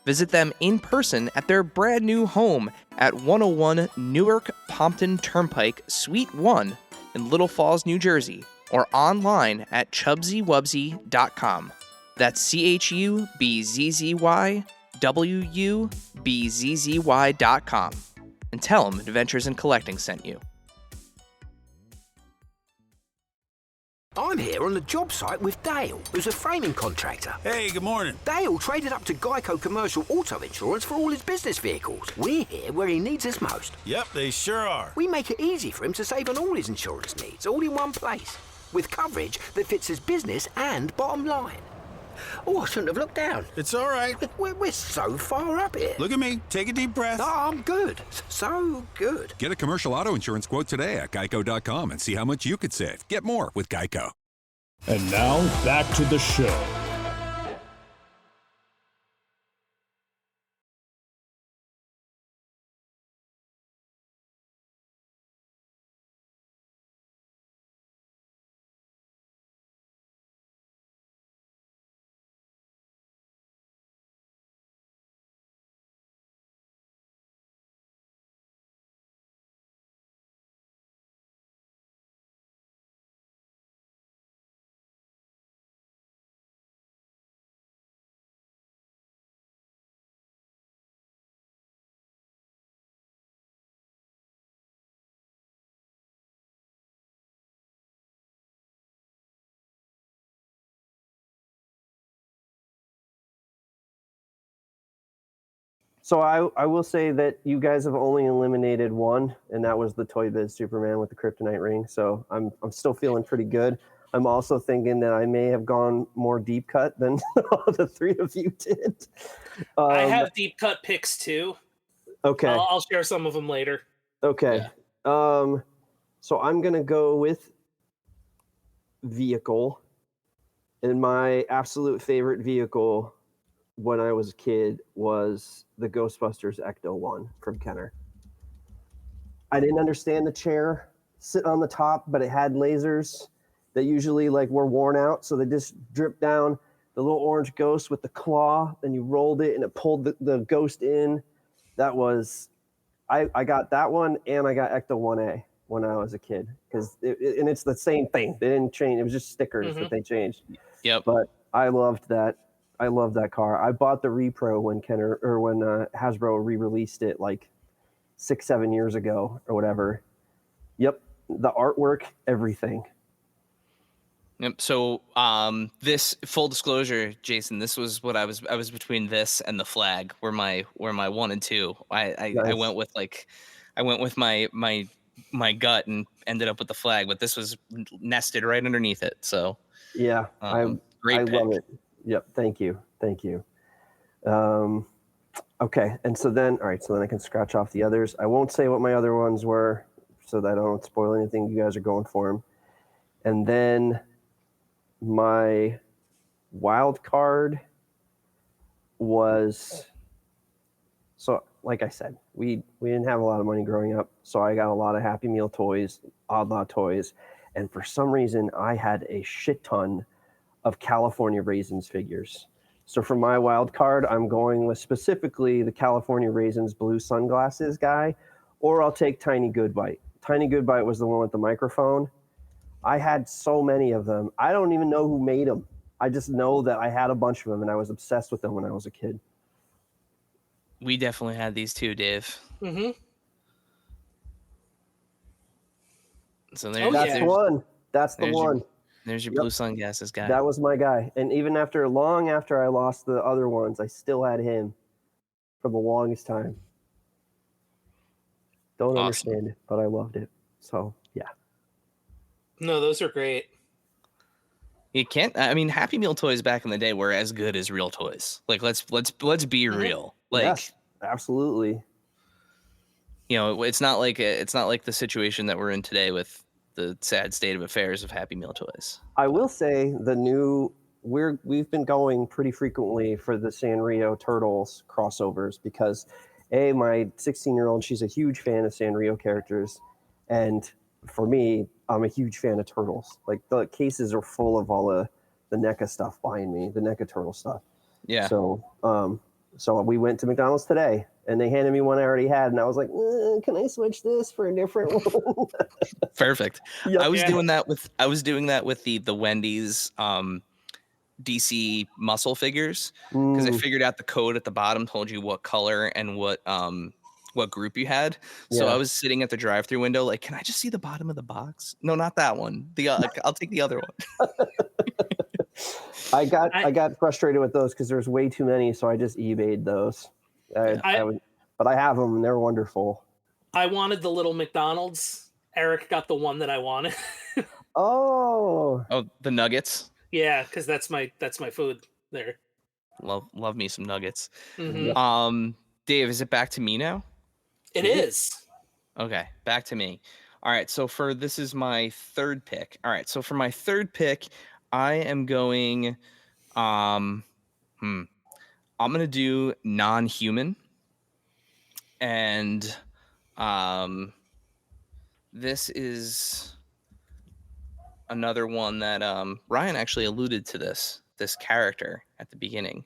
Visit them in person at their brand new home at 101 Newark Pompton Turnpike, Suite 1 in Little Falls, New Jersey, or online at chubsywubsy.com. That's CHUBZYWUBZZY.com. And tell them Adventures in Collecting sent you. I'm here on the job site with Dale, who's a framing contractor. Hey, good morning. Dale traded up to Geico Commercial Auto Insurance for all his business vehicles. We're here where he needs us most. Yep, they sure are. We make it easy for him to save on all his insurance needs, all in one place, with coverage that fits his business and bottom line. Oh, I shouldn't have looked down. It's all right. We're so far up here. Look at me. Take a deep breath. Oh, I'm good. So good. Get a commercial auto insurance quote today at geico.com and see how much you could save. Get more with Geico. And now, back to the show. So I will say that you guys have only eliminated one, and that was the Toy Biz Superman with the kryptonite ring. So I'm still feeling pretty good. I'm also thinking that I may have gone more deep cut than the three of you did. I have deep cut picks too. Okay. I'll share some of them later. Okay. Yeah. So I'm gonna go with vehicle, and my absolute favorite vehicle when I was a kid was the Ghostbusters Ecto one from Kenner. I didn't understand the chair sitting on the top, but it had lasers that usually like were worn out, so they just dripped down the little orange ghost with the claw. Then you rolled it and it pulled the ghost in. That was, I got that one and I got Ecto 1A when I was a kid and it's the same thing. They didn't change. It was just stickers that they changed. Yep. But I loved that. I loved that car. I bought the repro when when Hasbro re-released it like 6-7 years ago or whatever. Yep. The artwork, everything. Yep. So, this full disclosure, Jason, this was what I was between this and the flag were my 1 and 2. I went with my gut and ended up with the flag, but this was nested right underneath it. So yeah, great I pick. love it. Yep. Thank you. Okay. And so then I can scratch off the others. I won't say what my other ones were so that I don't spoil anything. You guys are going for them. And then my wild card was, so like I said, we didn't have a lot of money growing up, so I got a lot of Happy Meal toys, Odd Lot toys, and for some reason I had a shit ton of California Raisins figures. So for my wild card, I'm going with specifically the California Raisins blue sunglasses guy, or I'll take Tiny Goodbite. Tiny Goodbite was the one with the microphone. I had so many of them. I don't even know who made them. I just know that I had a bunch of them and I was obsessed with them when I was a kid. We definitely had these too, Dave. Mm-hmm. So That's the one. There's your blue sunglasses guy. That was my guy. And even long after I lost the other ones, I still had him for the longest time. Don't understand it, but I loved it. So, yeah. No, those are great. You can't. I mean, Happy Meal toys back in the day were as good as real toys. Like, let's be real. Like, yes, absolutely. You know, it's not like the situation that we're in today with the sad state of affairs of Happy Meal toys. I will say we've been going pretty frequently for the Sanrio Turtles crossovers because my 16-year-old, she's a huge fan of Sanrio characters, and for me, I'm a huge fan of Turtles. Like the cases are full of all the NECA stuff behind me, the NECA Turtle stuff. Yeah. So we went to McDonald's today and they handed me one I already had, and I was like, can I switch this for a different one? Perfect. Yep. I was doing that with the Wendy's DC muscle figures because I figured out the code at the bottom told you what color and what group you had. So I was sitting at the drive-thru window like, can I just see the bottom of the box? No, not that one. I'll take the other one. I got frustrated with those because there's way too many, so I just eBayed those. But I have them and they're wonderful. I wanted the little McDonald's. Eric got the one that I wanted. Oh, the nuggets. Yeah, because that's my food there. Love me some nuggets. Mm-hmm. Dave, is it back to me now? It is. Okay, back to me. All right, so this is my third pick. All right, so for my third pick, I am going I'm going to do non-human. And this is another one that Ryan actually alluded to this character at the beginning.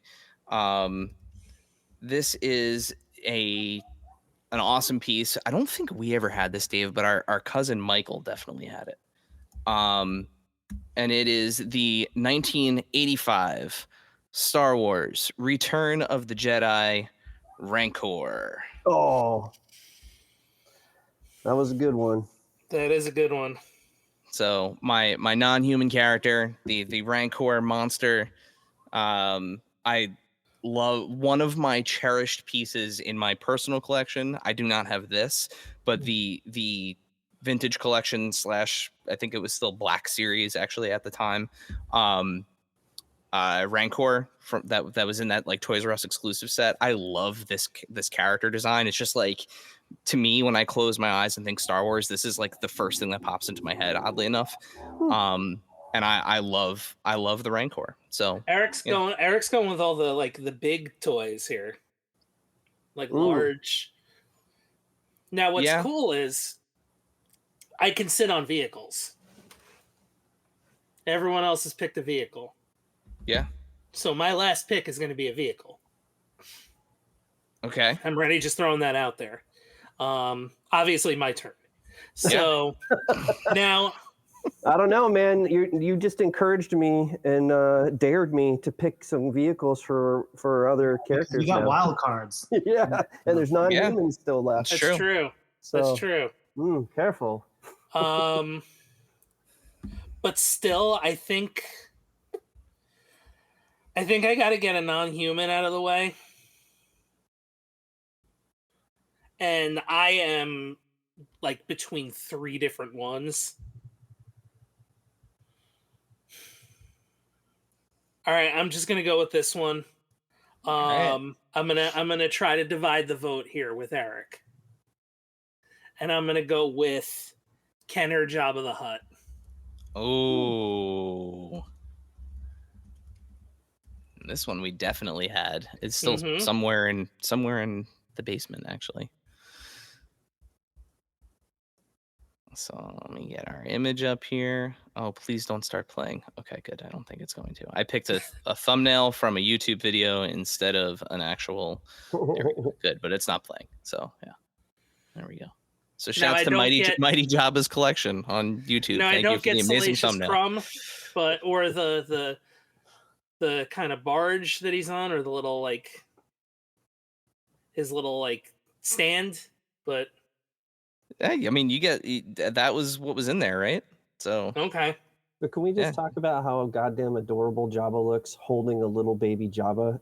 This is an awesome piece. I don't think we ever had this, Dave, but our cousin Michael definitely had it. And it is the 1985 Star Wars Return of the Jedi Rancor. Oh, that was a good one. That is a good one. So my non-human character, the Rancor monster, I love. One of my cherished pieces in my personal collection. I do not have this, but the vintage collection / I think it was still Black Series actually at the time. Rancor from that was in that like Toys R Us exclusive set. I love this character design. It's just like, to me, when I close my eyes and think Star Wars, this is like the first thing that pops into my head, oddly enough. And I love the Rancor. So Eric's going with all the big toys here. Like large. Now what's cool is I can sit on vehicles. Everyone else has picked a vehicle. Yeah. So my last pick is going to be a vehicle. Okay. I'm ready, just throwing that out there. Obviously my turn. So now, I don't know, man. You just encouraged me and dared me to pick some vehicles for other characters. You got now. wild cards. Yeah, and there's non-humans still left. that's true. true. So, That's true. Careful. But still, I think I got to get a non-human out of the way. And I am like between 3 different ones. All right, I'm just gonna go with this one. right. I'm gonna try to divide the vote here with Eric, and I'm gonna go with Kenner Jabba the Hutt. Oh. This one we definitely had. It's still somewhere in the basement, actually. So let me get our image up here. Oh, please don't start playing. Okay, good. I don't think it's going to. I picked a thumbnail from a YouTube video instead of an actual. There we go. Good, but it's not playing. So yeah, there we go. So shouts to Mighty Jabba's collection on YouTube. No, Thank I you don't for get the amazing Salacious thumbnail. Crumb, or the kind of barge that he's on, or the little like his little like stand, but. Hey, I mean, that was what was in there, right? So okay. But can we just talk about how goddamn adorable Jabba looks holding a little baby Jabba?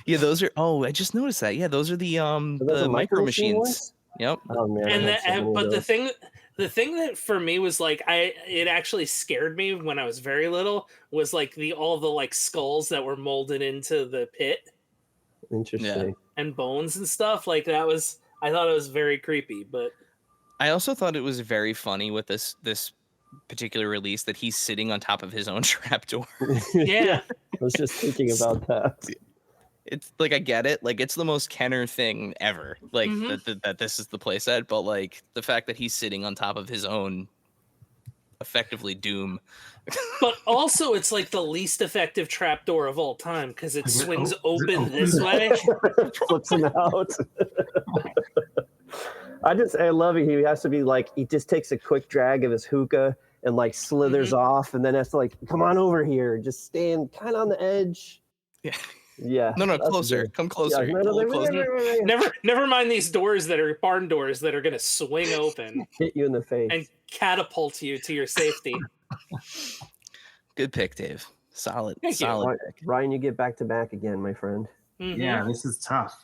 Yeah, those are. Oh, I just noticed that. Yeah, those are the micro machines. Yep. Oh man. But the thing that for me was like it actually scared me when I was very little was like all the like skulls that were molded into the pit. Interesting. Yeah. And bones and stuff like that was. I thought it was very creepy, but I also thought it was very funny with this particular release that he's sitting on top of his own trapdoor. Yeah. I was just thinking about that. It's like, I get it. Like, it's the most Kenner thing ever. Like, that this is the playset, but like the fact that he's sitting on top of his own effectively Doom. But also, it's like the least effective trapdoor of all time because it swings open this way. Flips him out. I love it. He has to be like, he just takes a quick drag of his hookah and like slithers off and then has to like, come on over here. Just stand kind of on the edge. Yeah. Yeah. No, closer. Good. Come closer. Yeah, closer. Never mind these doors that are barn doors that are going to swing open. Hit you in the face. And catapult you to your safety. Good pick, Dave. Solid Thank you. pick. Ryan, you get back to back again, my friend. Yeah, this is tough.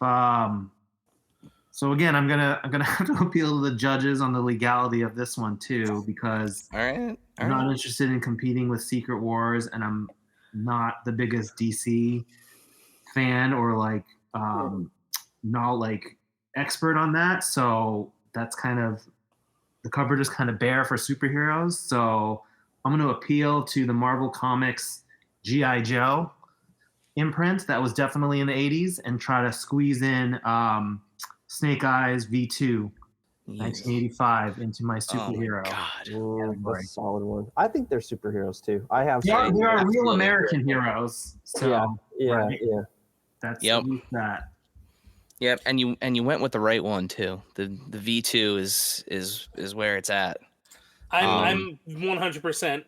So again, I'm gonna have to appeal to the judges on the legality of this one too, because I'm not interested in competing with Secret Wars, and I'm not the biggest DC fan or like not like expert on that. So that's kind of the coverage is kind of bare for superheroes. So I'm going to appeal to the Marvel Comics G.I. Joe imprint that was definitely in the 80s and try to squeeze in Snake Eyes V2 1985 into my superhero. Oh my God. That's a solid one. I think they're superheroes too. I have. They are real American heroes. So yeah. That's that. Yep, and you went with the right one too. The V2 is where it's at. I'm 100%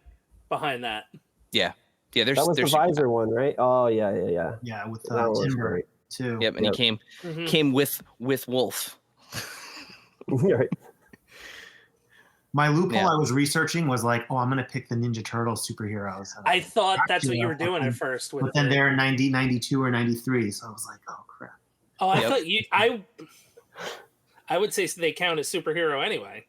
behind that. Yeah. That was the visor one, right? Oh yeah. Yeah, with Timber too. Yep, and he came with Wolf. Right. My loophole I was researching was like, I'm going to pick the Ninja Turtles superheroes. I thought that's what you were doing at first. But then they're 90, 92, or 93, so I was like, oh, crap. Oh, I thought I would say they count as superhero anyway.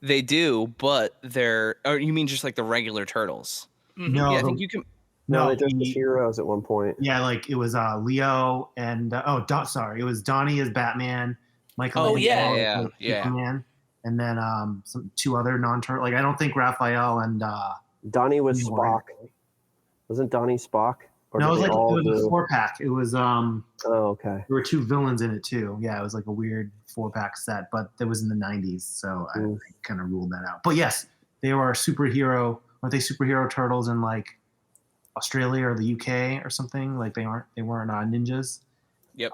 They do, but they're... Or you mean just like the regular Turtles? No. Yeah, I think you can... No, they just heroes at one point. Yeah, like it was Leo and... it was Donnie as Batman, Michael yeah. Superman, and then some 2 other non-turtle. Like, I don't think Raphael and... Donnie was Spock. Wasn't Donnie Spock? Or no, it was a 4-pack. It was... oh, okay. There were 2 villains in it, too. Yeah, it was like a weird 4-pack set, but it was in the 90s, so I kind of ruled that out. But yes, they were aren't they superhero turtles in like Australia or the UK or something. Like they weren't ninjas. Yep.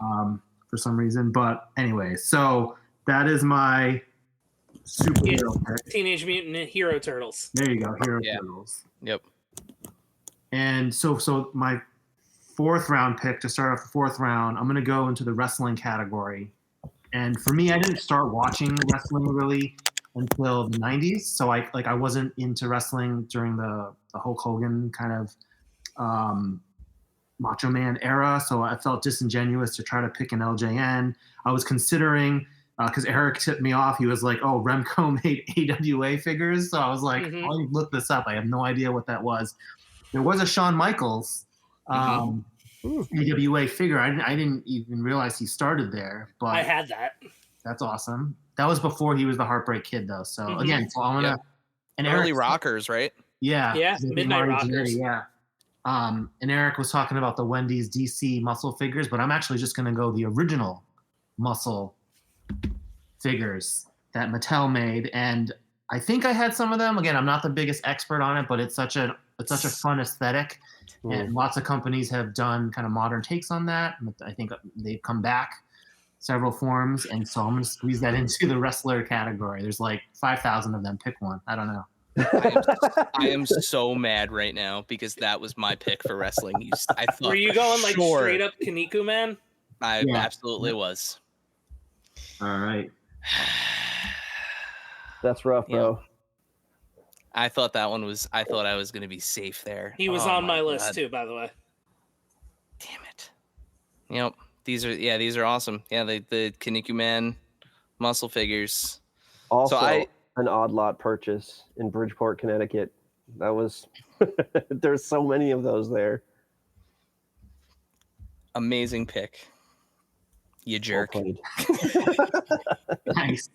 For some reason. But anyway, so that is my superhero pick. Teenage Mutant Hero Turtles. There you go, Hero Turtles. Yep. And so my fourth round pick, to start off the fourth round, I'm going to go into the wrestling category. And for me, I didn't start watching wrestling really until the 90s. So I wasn't into wrestling during the Hulk Hogan kind of Macho Man era. So I felt disingenuous to try to pick an LJN. I was considering, because Eric tipped me off, he was like, oh, Remco made AWA figures. So I was like, I'll look this up. I have no idea what that was. There was a Shawn Michaels AWA figure. I didn't even realize he started there. But I had that. That's awesome. That was before he was the Heartbreak Kid, though. So again, so I'm gonna and early Eric's, rockers, right? Yeah, Midnight Rockers. Yeah. And Eric was talking about the Wendy's DC muscle figures, but I'm actually just gonna go the original muscle figures that Mattel made, and I think I had some of them. Again, I'm not the biggest expert on it, but it's such a fun aesthetic, and lots of companies have done kind of modern takes on that. I think they've come back several forms, and so I'm going to squeeze that into the wrestler category. There's like 5,000 of them. Pick one. I don't know. I am so mad right now because that was my pick for wrestling. I thought, were you going like straight up Kaneko Man? I absolutely was. All right. That's rough, bro. I thought I was going to be safe there. He was on my list too, by the way. Damn it. Yep. These are awesome. Yeah, the Kaneko Man muscle figures. Also, an odd lot purchase in Bridgeport, Connecticut. That was there's so many of those there. Amazing pick. You jerk. Nice.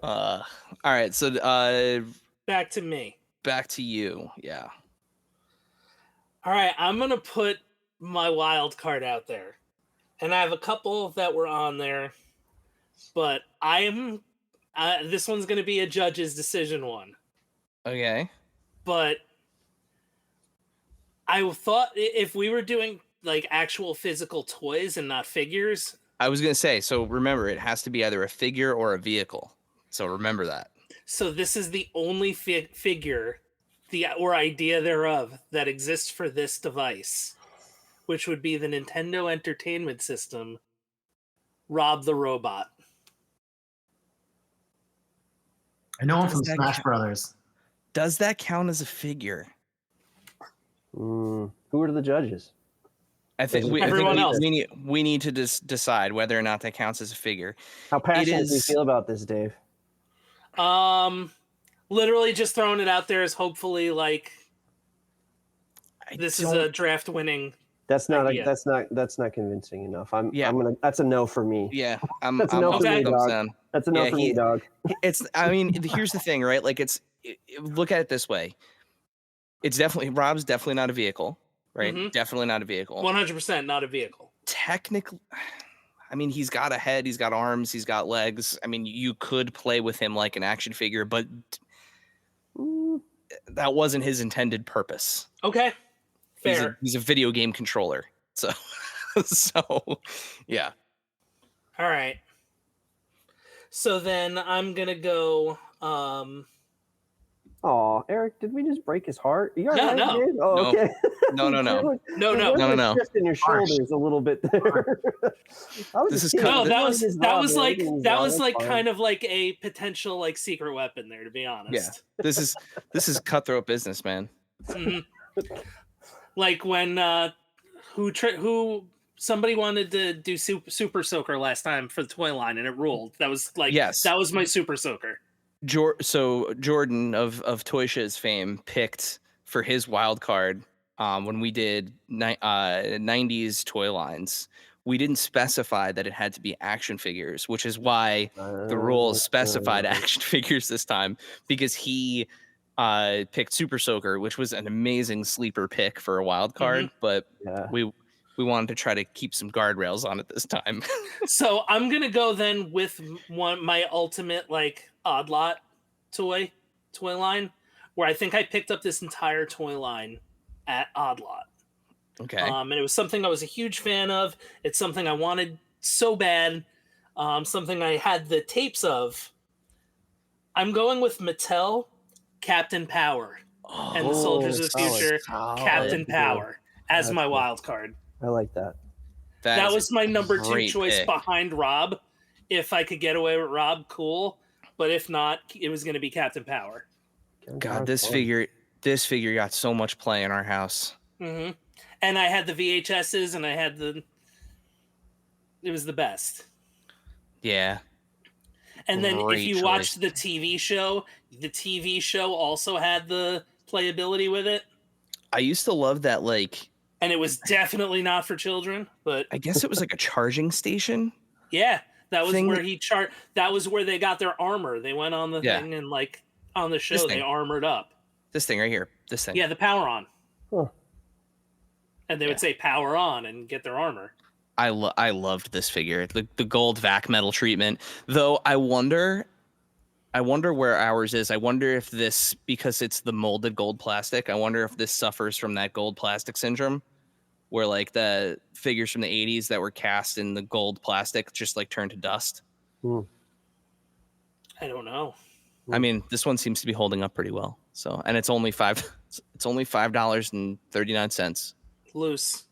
All right, so back to me. Back to you. Yeah. All right, I'm going to put my wild card out there. And I have a couple that were on there, but this one's going to be a judge's decision one. Okay. But I thought if we were doing like actual physical toys and not figures. I was going to say, so remember, it has to be either a figure or a vehicle. So remember that. So this is the only figure or idea thereof that exists for this device, which would be the Nintendo Entertainment System, Rob the Robot. I know him from Smash Brothers. Does that count as a figure? Who are the judges? I think we need to decide whether or not that counts as a figure. How passionate do you feel about this, Dave? Literally just throwing it out there as hopefully like this is a draft winning. That's not convincing enough. That's a no for me. Yeah, that's a no for me, dog. That's a no for me, dog. Here's the thing, right? Like look at it this way. Rob's definitely not a vehicle, right? Mm-hmm. Definitely not a vehicle. 100% not a vehicle. Technically, he's got a head, he's got arms, he's got legs. You could play with him like an action figure, but that wasn't his intended purpose. Okay. Fair. He's a video game controller. So yeah. All right. So then I'm going to go Oh, Eric, did we just break his heart? You no. Oh, okay. No. No. Just in your shoulders a little bit there. That was like kind of like a potential like secret weapon there, to be honest. Yeah. This is cutthroat business, man. Mm-hmm. Like when somebody wanted to do Super Soaker last time for the toy line and it ruled. That was like that was my Super Soaker. So Jordan of Toy Shiz fame picked for his wild card when we did 90s toy lines. We didn't specify that it had to be action figures, which is why the rules specified action figures this time, because he picked Super Soaker, which was an amazing sleeper pick for a wild card, but we wanted to try to keep some guardrails on it this time. So I'm gonna go then with my ultimate like odd lot toy line, where I think I picked up this entire toy line at Odd Lot. Okay. And it was something I was a huge fan of. It's something I wanted so bad. Something I had the tapes of. I'm going with Mattel, Captain Power, and the Soldiers of the Future, Captain Power, as my wild card. I like that. That was my number 2 choice pick. behind Rob. If I could get away with Rob, cool. But if not, it was going to be Captain Power. God, this figure got so much play in our house. Mm-hmm. And I had the VHSs, and I had it was the best. Yeah. And then Great if you choice. watched the TV show also had the playability with it. I used to love that, like... And it was definitely not for children, but... I guess it was like a charging station? Yeah, that was where that was where they got their armor. They went on the thing and, like, on the show, they armored up. This thing right here. This thing. Yeah, the power on. Huh. And they would say power on and get their armor. I loved this figure. The gold vac metal treatment. Though I wonder where ours is. I wonder if this, because it's the molded gold plastic, I wonder if this suffers from that gold plastic syndrome, where like the figures from the 80s that were cast in the gold plastic just like turned to dust. Hmm. I don't know. I mean, this one seems to be holding up pretty well. So, and it's only $5.39. Loose.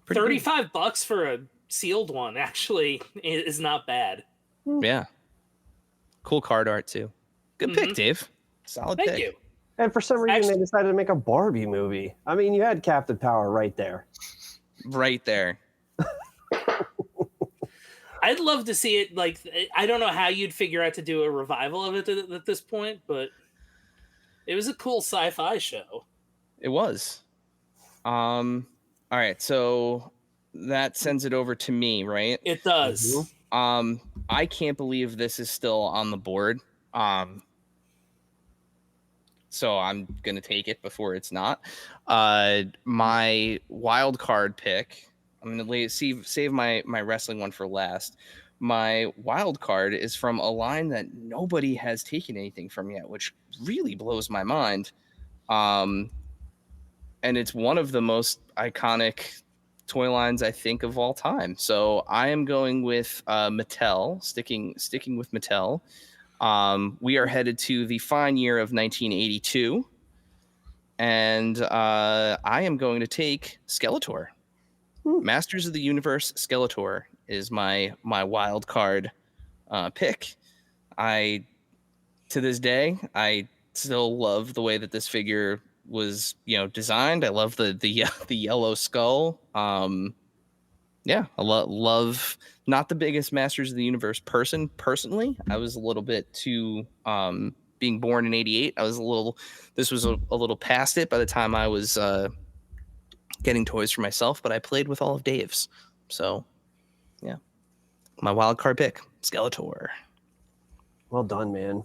Pretty $35 for a sealed one actually is not bad. Yeah. Cool card art too. Good pick, Dave. Solid pick. Thank you. And for some reason, they decided to make a Barbie movie. I mean, you had Captain Power right there. Right there. I'd love to see it. Like, I don't know how you'd figure out to do a revival of it at this point, but it was a cool sci-fi show. It was. All right, so that sends it over to me, right? It does. I can't believe this is still on the board. So I'm gonna take it before it's not. My wild card pick. I'm gonna save my wrestling one for last. My wild card is from a line that nobody has taken anything from yet, which really blows my mind. And it's one of the most iconic toy lines I think of all time. So I am going with Mattel, sticking with Mattel. We are headed to the fine year of 1982, and I am going to take Skeletor. Masters of the Universe Skeletor is my wild card pick. To this day, I still love the way that this figure was, designed. I love the yellow skull. Yeah, I love. Not the biggest Masters of the Universe person personally. I was a little bit too being born in '88. This was a little past it by the time I was getting toys for myself. But I played with all of Dave's. So, yeah, my wild card pick, Skeletor. Well done, man.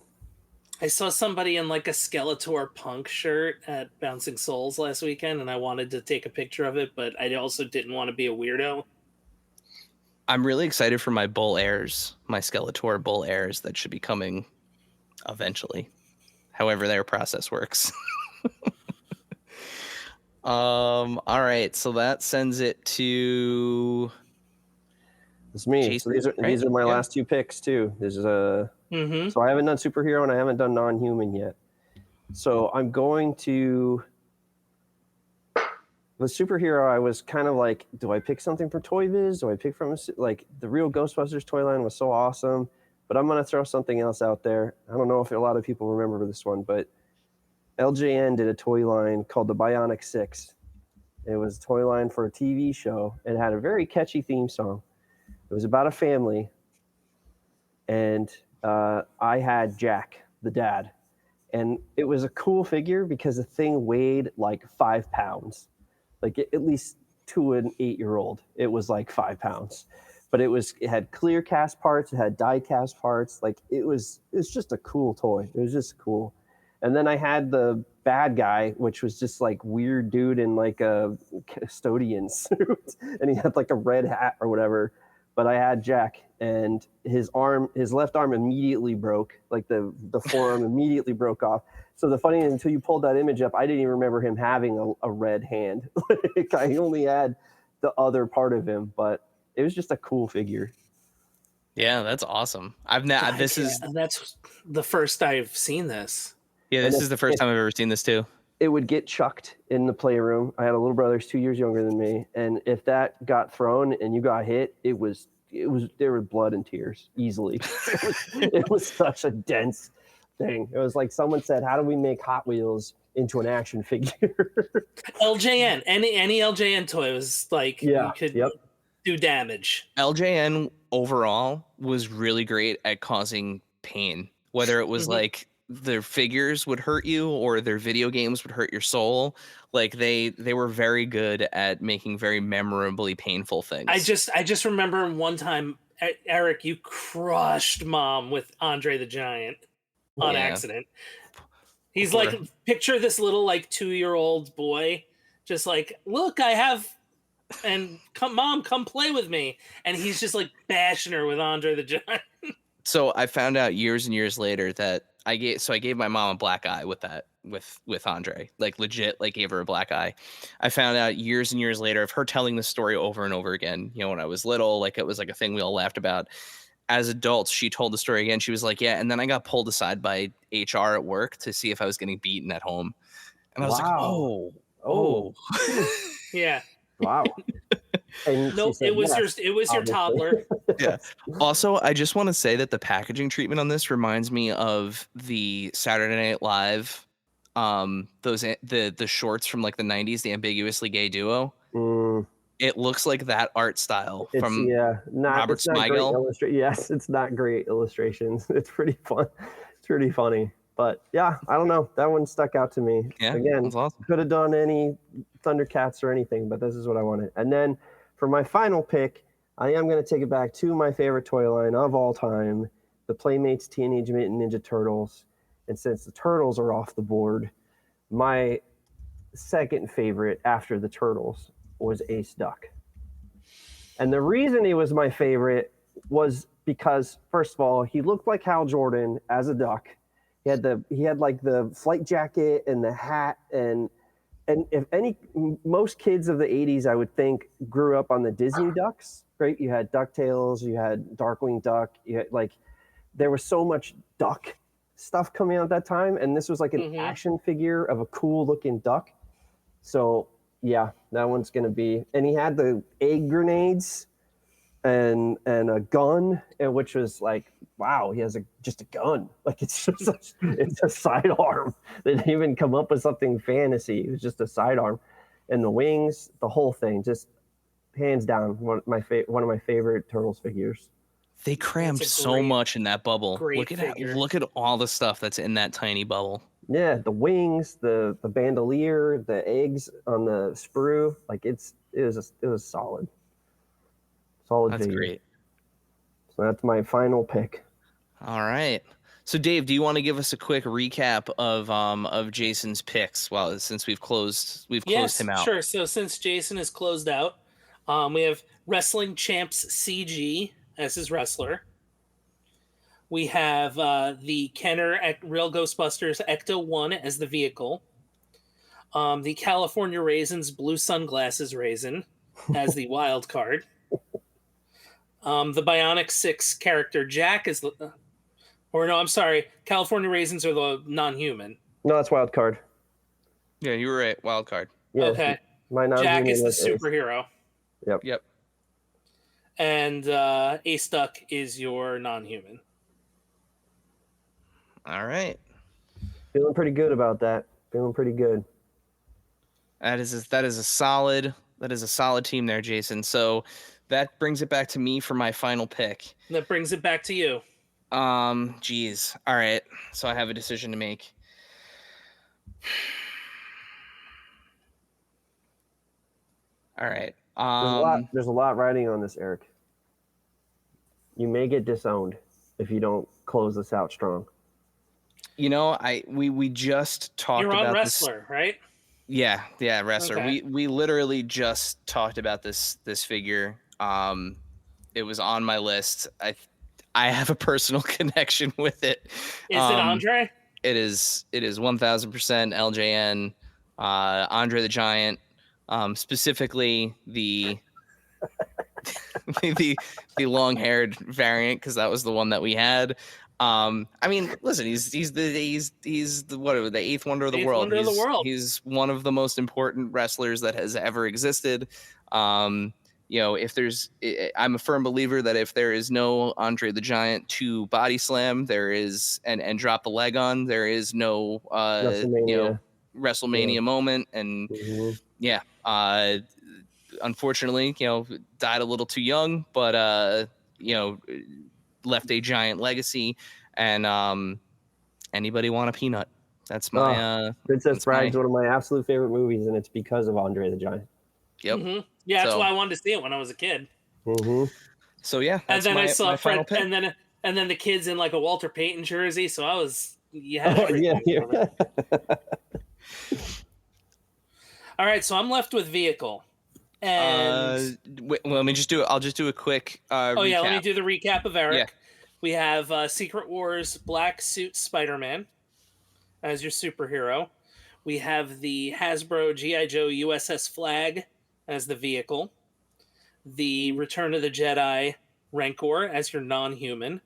I saw somebody in like a Skeletor punk shirt at Bouncing Souls last weekend, and I wanted to take a picture of it, but I also didn't want to be a weirdo. I'm really excited for my Bull Airs, my Skeletor Bull Airs that should be coming eventually, however their process works. All right, so that sends it to... It's me. Jason, so these are my last two picks too. This is So I haven't done superhero and I haven't done non-human yet. So I'm going to the superhero. I was kind of like, do I pick something for Toy Biz? Do I pick from like the real Ghostbusters toy line was so awesome, but I'm going to throw something else out there. I don't know if a lot of people remember this one, but LJN did a toy line called the Bionic 6. It was a toy line for a TV show. It had a very catchy theme song. It was about a family, and I had Jack, the dad, and it was a cool figure because the thing weighed like 5 pounds, like at least to an 8-year-old. It was like 5 pounds, but it had clear cast parts, it had die cast parts. Like it's just a cool toy. It was just cool. And then I had the bad guy, which was just like weird dude in like a custodian suit, and he had like a red hat or whatever. but I had Jack, and his left arm immediately broke, like the forearm immediately broke off. So the funny is, until you pulled that image up, I didn't even remember him having a red hand. Like, I only had the other part of him, but it was just a cool figure. Yeah, that's awesome. That's the first I've seen this. Yeah, this is the first time I've ever seen this too. It would get chucked in the playroom. I had a little brother who's 2 years younger than me, and if that got thrown and you got hit, it was there was blood and tears easily. It was such a dense thing. It was like someone said, "How do we make Hot Wheels into an action figure?" LJN, any LJN toy was like you could do damage. LJN overall was really great at causing pain, whether it was like their figures would hurt you or their video games would hurt your soul. Like they were very good at making very memorably painful things. I just remember one time, Eric, you crushed Mom with Andre the Giant on accident. He's like, picture this little like 2-year-old boy, just like, look, I have, and Mom, come play with me, and he's just like bashing her with Andre the Giant. So I found out years and years later that I gave my mom a black eye with that with Andre, like legit, like gave her a black eye. I found out years and years later of her telling the story over and over again. You know, when I was little, like it was like a thing we all laughed about. As adults, she told the story again. She was like, yeah, and then I got pulled aside by HR at work to see if I was getting beaten at home. And I was like, oh. Yeah. Wow. Nope, it was your toddler. Yeah. Also, I just want to say that the packaging treatment on this reminds me of the Saturday Night Live, the shorts from like the 90s, the ambiguously gay duo. It looks like that art style from Robert Smigel. Yes, it's not great illustrations. It's pretty fun. It's pretty funny. But yeah, I don't know. That one stuck out to me. Yeah, again, that's awesome. Could have done any Thundercats or anything, but this is what I wanted. And then for my final pick, I am going to take it back to my favorite toy line of all time, the Playmates Teenage Mutant Ninja Turtles. And since the Turtles are off the board, my second favorite after the Turtles was Ace Duck. And the reason he was my favorite was because, first of all, he looked like Hal Jordan as a duck. He had like the flight jacket and the hat, and most kids of the 80s, I would think, grew up on the Disney ducks, right? You had DuckTales, you had Darkwing Duck, you had there was so much duck stuff coming out at that time, and this was like an action figure of a cool looking duck. So yeah, that one's gonna be. And he had the egg grenades and a gun, which was like, wow, he has just a gun. Like it's a sidearm. They didn't even come up with something fantasy. It was just a sidearm, and the wings, the whole thing, just hands down one of my favorite Turtles figures. They crammed so much in that bubble. Look at all the stuff that's in that tiny bubble. Yeah, the wings, the bandolier, the eggs on the sprue, like it was solid. That's figure. Great. So that's my final pick. All right. So Dave, do you want to give us a quick recap of Jason's picks? Well, since we've closed him out. Sure. So since Jason is closed out, we have Wrestling Champs CG as his wrestler. We have the Kenner Real Ghostbusters Ecto 1 as the vehicle. The California Raisins Blue Sunglasses Raisin as the wild card. The Bionic 6 character Jack is the... Or no, I'm sorry. California Raisins are the non-human. No, that's wild card. Yeah, you were right. Wild card. Yeah, okay. Jack is the superhero. Yep. And Ace Duck is your non-human. All right. Feeling pretty good about that. Feeling pretty good. That is a solid team there, Jason. So that brings it back to me for my final pick. That brings it back to you. Geez. All right. So I have a decision to make. All right. There's a lot riding on this, Eric. You may get disowned if you don't close this out strong. You know, we just talked about You're on Wrestler, right? Yeah, Wrestler. Okay. We literally just talked about this figure it was on my list. I have a personal connection with it. Is it Andre? It is 1000% LJN, Andre the Giant, specifically the the long-haired variant, because that was the one that we had. I mean, listen, he's the what, the eighth wonder of the world. He's one of the most important wrestlers that has ever existed. You know, I'm a firm believer that if there is no Andre the Giant to body slam, there is and drop the leg on, there is no WrestleMania moment. And unfortunately, died a little too young, but left a giant legacy. And anybody want a peanut? That's my Princess Bride's one of my absolute favorite movies, and it's because of Andre the Giant. Yep. Mm-hmm. Yeah, that's why I wanted to see it when I was a kid. Mm-hmm. So yeah, and then I saw Fred, and then the kids in like a Walter Payton jersey. So I was All right, so I'm left with vehicle. And let me just do it. I'll just do a quick recap. Let me do the recap of Eric. Yeah. We have Secret Wars Black Suit Spider-Man as your superhero. We have the Hasbro G.I. Joe USS Flag as the vehicle. The Return of the Jedi Rancor as your non-human.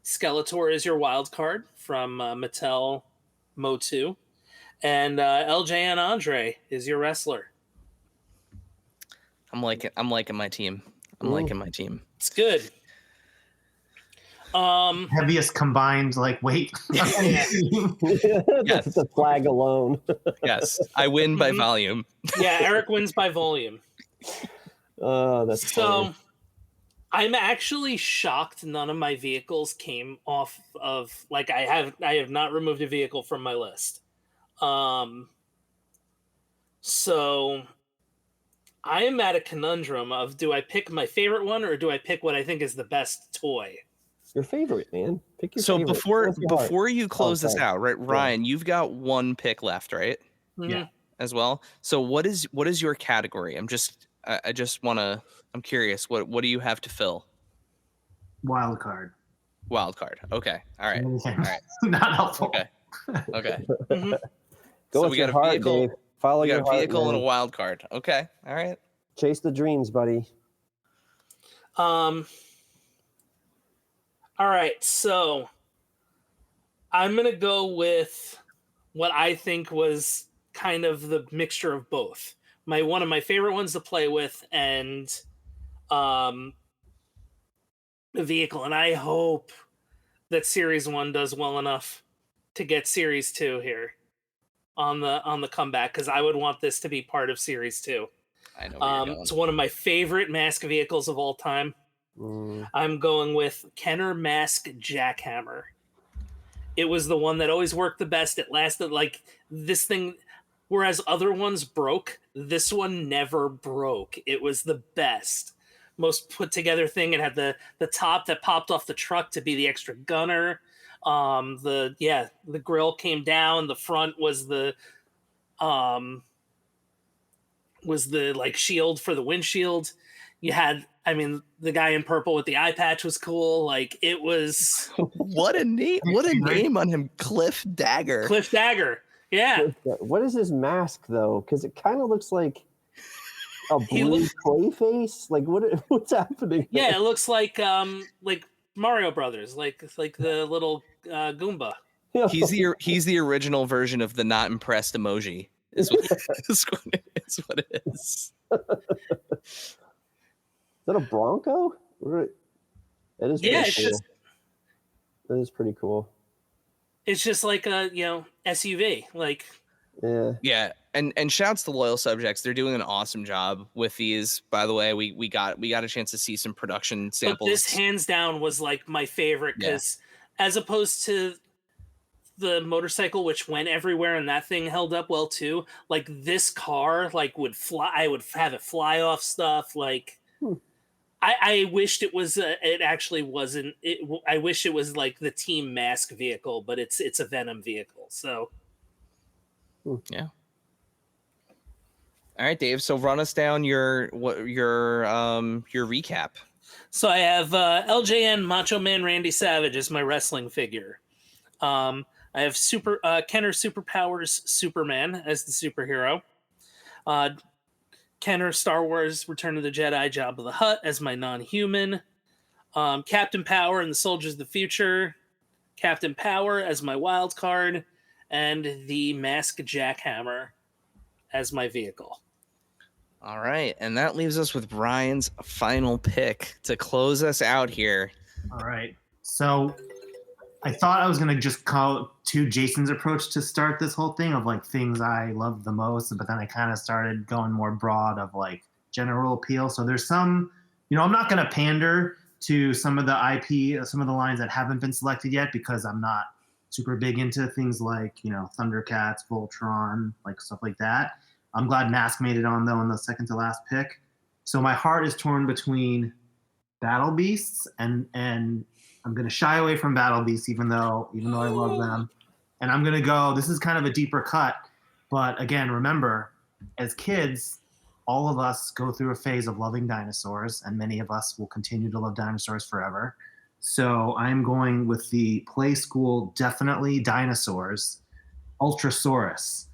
Skeletor is your wild card from Mattel Motu. And LJN Andre is your wrestler. I'm liking my team. Liking my team. It's good. Heaviest combined weight. Yes. The flag alone. Yes, I win by volume. Yeah, Eric wins by volume. Oh, that's funny. I'm actually shocked none of my vehicles came off of I have not removed a vehicle from my list. So I am at a conundrum of, do I pick my favorite one or do I pick what I think is the best toy? Your favorite, man. Pick your favorite. So before you close this out, right, Ryan, Yeah. you've got one pick left, right? Mm-hmm. Yeah. As well. So what is your category? I'm curious. What do you have to fill? Wild card. Wild card. Okay. All right. All right. Not helpful. Okay. Okay. Mm-hmm. Go So with we your got a heart, vehicle. Dave. Follow We your got a heart, vehicle and a man. wild card. Okay. All right. Chase the dreams, buddy. All right, so I'm going to go with what I think was kind of the mixture of both. One of my favorite ones to play with and the vehicle. And I hope that Series 1 does well enough to get Series 2 here on the comeback, because I would want this to be part of Series 2. I know where you're going. It's one of my favorite mask vehicles of all time. I'm going with Kenner Mask Jackhammer. It was the one that always worked the best. It lasted this thing, whereas other ones broke, this one never broke. It was the best, most put together thing. It had the top that popped off the truck to be the extra gunner. The grill came down. The front was the shield for the windshield. You had, the guy in purple with the eye patch was cool. It was what a name on him, Cliff Dagger. Cliff Dagger. Yeah. What is his mask though? Because it kind of looks like a blue clay face. What's happening? Yeah, it looks like Mario Brothers, like the little Goomba. He's the original version of the not impressed emoji. Is what it is. Is that a Bronco? It is. Yeah, That is pretty cool. It's just like a SUV. Yeah. And shouts to Loyal Subjects. They're doing an awesome job with these. By the way, we got a chance to see some production samples. But this hands down was my favorite, because as opposed to the motorcycle, which went everywhere and that thing held up well too, this car would fly. I would have it fly off stuff. I wished it was it actually wasn't it. I wish it was the Team Mask vehicle, but it's a Venom vehicle. So yeah. All right, Dave. So run us down your recap. So I have LJN Macho Man Randy Savage as my wrestling figure. I have Kenner Superpowers Superman as the superhero. Kenner Star Wars Return of the Jedi Jabba the Hutt as my non-human. Captain Power and the Soldiers of the Future. Captain Power as my wild card. And the Mask Jackhammer as my vehicle. All right, and that leaves us with Ryan's final pick to close us out here. All right. So I thought I was going to just call to Jason's approach to start this whole thing of like things I love the most, but then I kind of started going more broad of like general appeal. So there's some, I'm not going to pander to some of the IP, some of the lines that haven't been selected yet because I'm not super big into things like, Thundercats, Voltron, like stuff like that. I'm glad Mask made it on though in the second to last pick. So my heart is torn between Battle Beasts and I'm going to shy away from Battle Beasts even though I love them. And I'm going to go, this is kind of a deeper cut, but again, remember, as kids, all of us go through a phase of loving dinosaurs, and many of us will continue to love dinosaurs forever. So I'm going with the Play School Definitely Dinosaurs Ultrasaurus,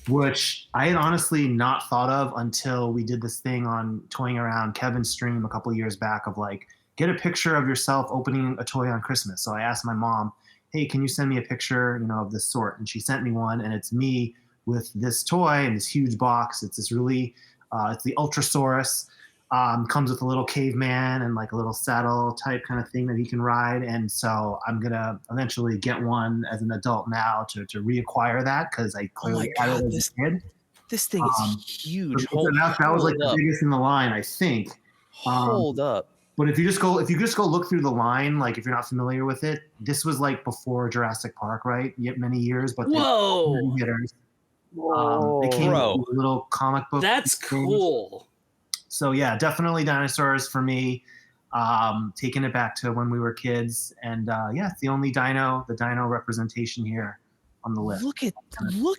which I had honestly not thought of until we did this thing on Toying Around Kevin's stream a couple of years back of like, get a picture of yourself opening a toy on Christmas. So I asked my mom, hey, can you send me a picture, of this sort? And she sent me one, and it's me with this toy in this huge box. It's this really, it's the Ultrasaurus. Comes with a little caveman and like a little saddle type kind of thing that he can ride. And so I'm going to eventually get one as an adult now to reacquire that because I clearly had it as a kid. This thing is huge. That was like the biggest in the line, I think. Hold up. But if you just go look through the line, like if you're not familiar with it, this was like before Jurassic Park, right? Yet many years, but whoa, they came with a little comic book. That's cool. So yeah, definitely dinosaurs for me. Taking it back to when we were kids, and it's the only the dino representation here on the list. Look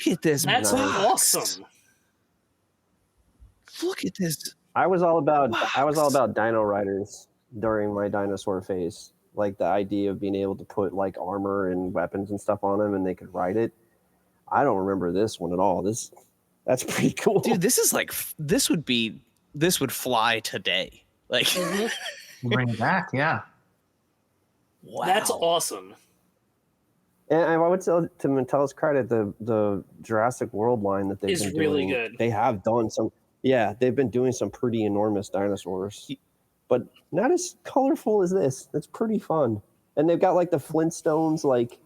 at this. That's awesome. Look at this. I was all about Dino Riders during my dinosaur phase. Like the idea of being able to put like armor and weapons and stuff on them, and they could ride it. I don't remember this one at all. That's pretty cool, dude. This would fly today. Like, bring it back, yeah. Wow, that's awesome. And I would say to Mattel's credit, the Jurassic World line that they've been really doing, good. They have done some. Yeah, they've been doing some pretty enormous dinosaurs, but not as colorful as this. That's pretty fun. And they've got like the Flintstones, like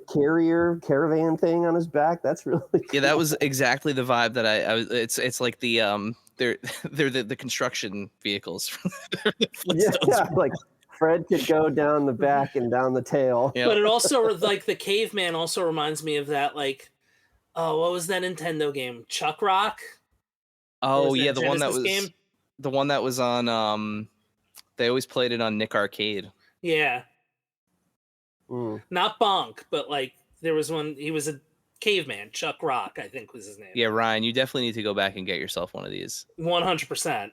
caravan thing on his back. That's really cool. Yeah, that was exactly the vibe that I was. It's like the they're the construction vehicles. Yeah, like Fred could go down the back and down the tail. Yep. But it also like the caveman also reminds me of that like. Oh, what was that Nintendo game? Chuck Rock? Oh yeah, the Genesis one that was on they always played it on Nick Arcade. Yeah. Not Bonk, but like there was one, he was a caveman, Chuck Rock, I think was his name. Yeah, Ryan, you definitely need to go back and get yourself one of these. 100%.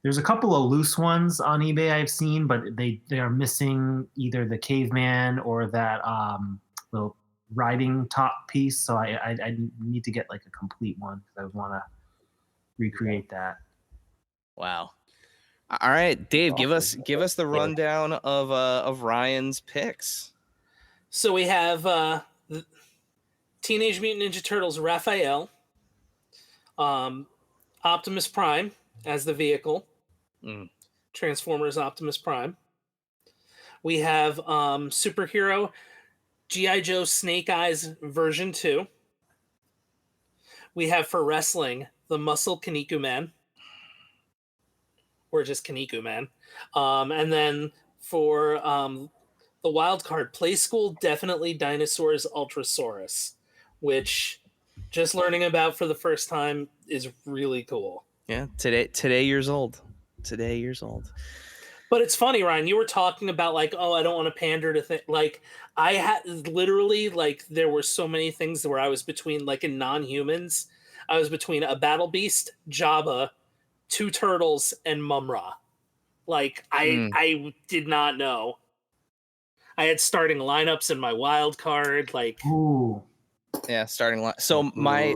There's a couple of loose ones on eBay I've seen, but they are missing either the caveman or that little riding top piece, so I need to get like a complete one because I would want to recreate that. Wow. All right, Dave, give us the rundown of Ryan's picks. So we have Teenage Mutant Ninja Turtles Raphael, Optimus Prime as the vehicle, Transformers Optimus Prime. We have superhero G.I. Joe Snake Eyes version 2. We have for wrestling the Muscle Kaniku Man. Or just Kaniku Man. And then for the wild card, Play School Definitely Dinosaurs Ultrasaurus, which just learning about for the first time is really cool. Yeah, today years old. But it's funny, Ryan, you were talking about like, oh, I don't want to pander to think. Like, I had literally, like, there were so many things where I was between, like, in non-humans, I was between a Battle Beast, Jabba, 2 turtles, and Mumra. Like I did not know. I had starting lineups in my wild card. Like, Ooh. Yeah, starting line. So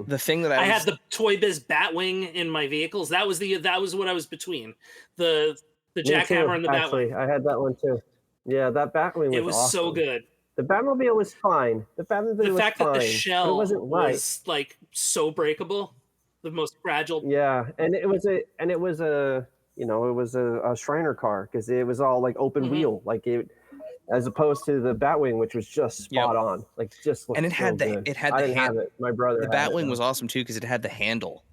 the thing that I had the Toy Biz Batwing in my vehicles. That was what I was between. The Jackhammer and the actually, Batwing. I had that one too. Yeah, that Batwing was It was awesome. so good. The Batmobile was fine. The fact that the shell wasn't right. was like so breakable, the most fragile. Yeah, and it was a Shriner car because it was all like open wheel, like it, as opposed to the Batwing, which was just spot on, like just looked. And it had so good. I didn't have it. My brother. The Batwing was awesome too because it had the handle.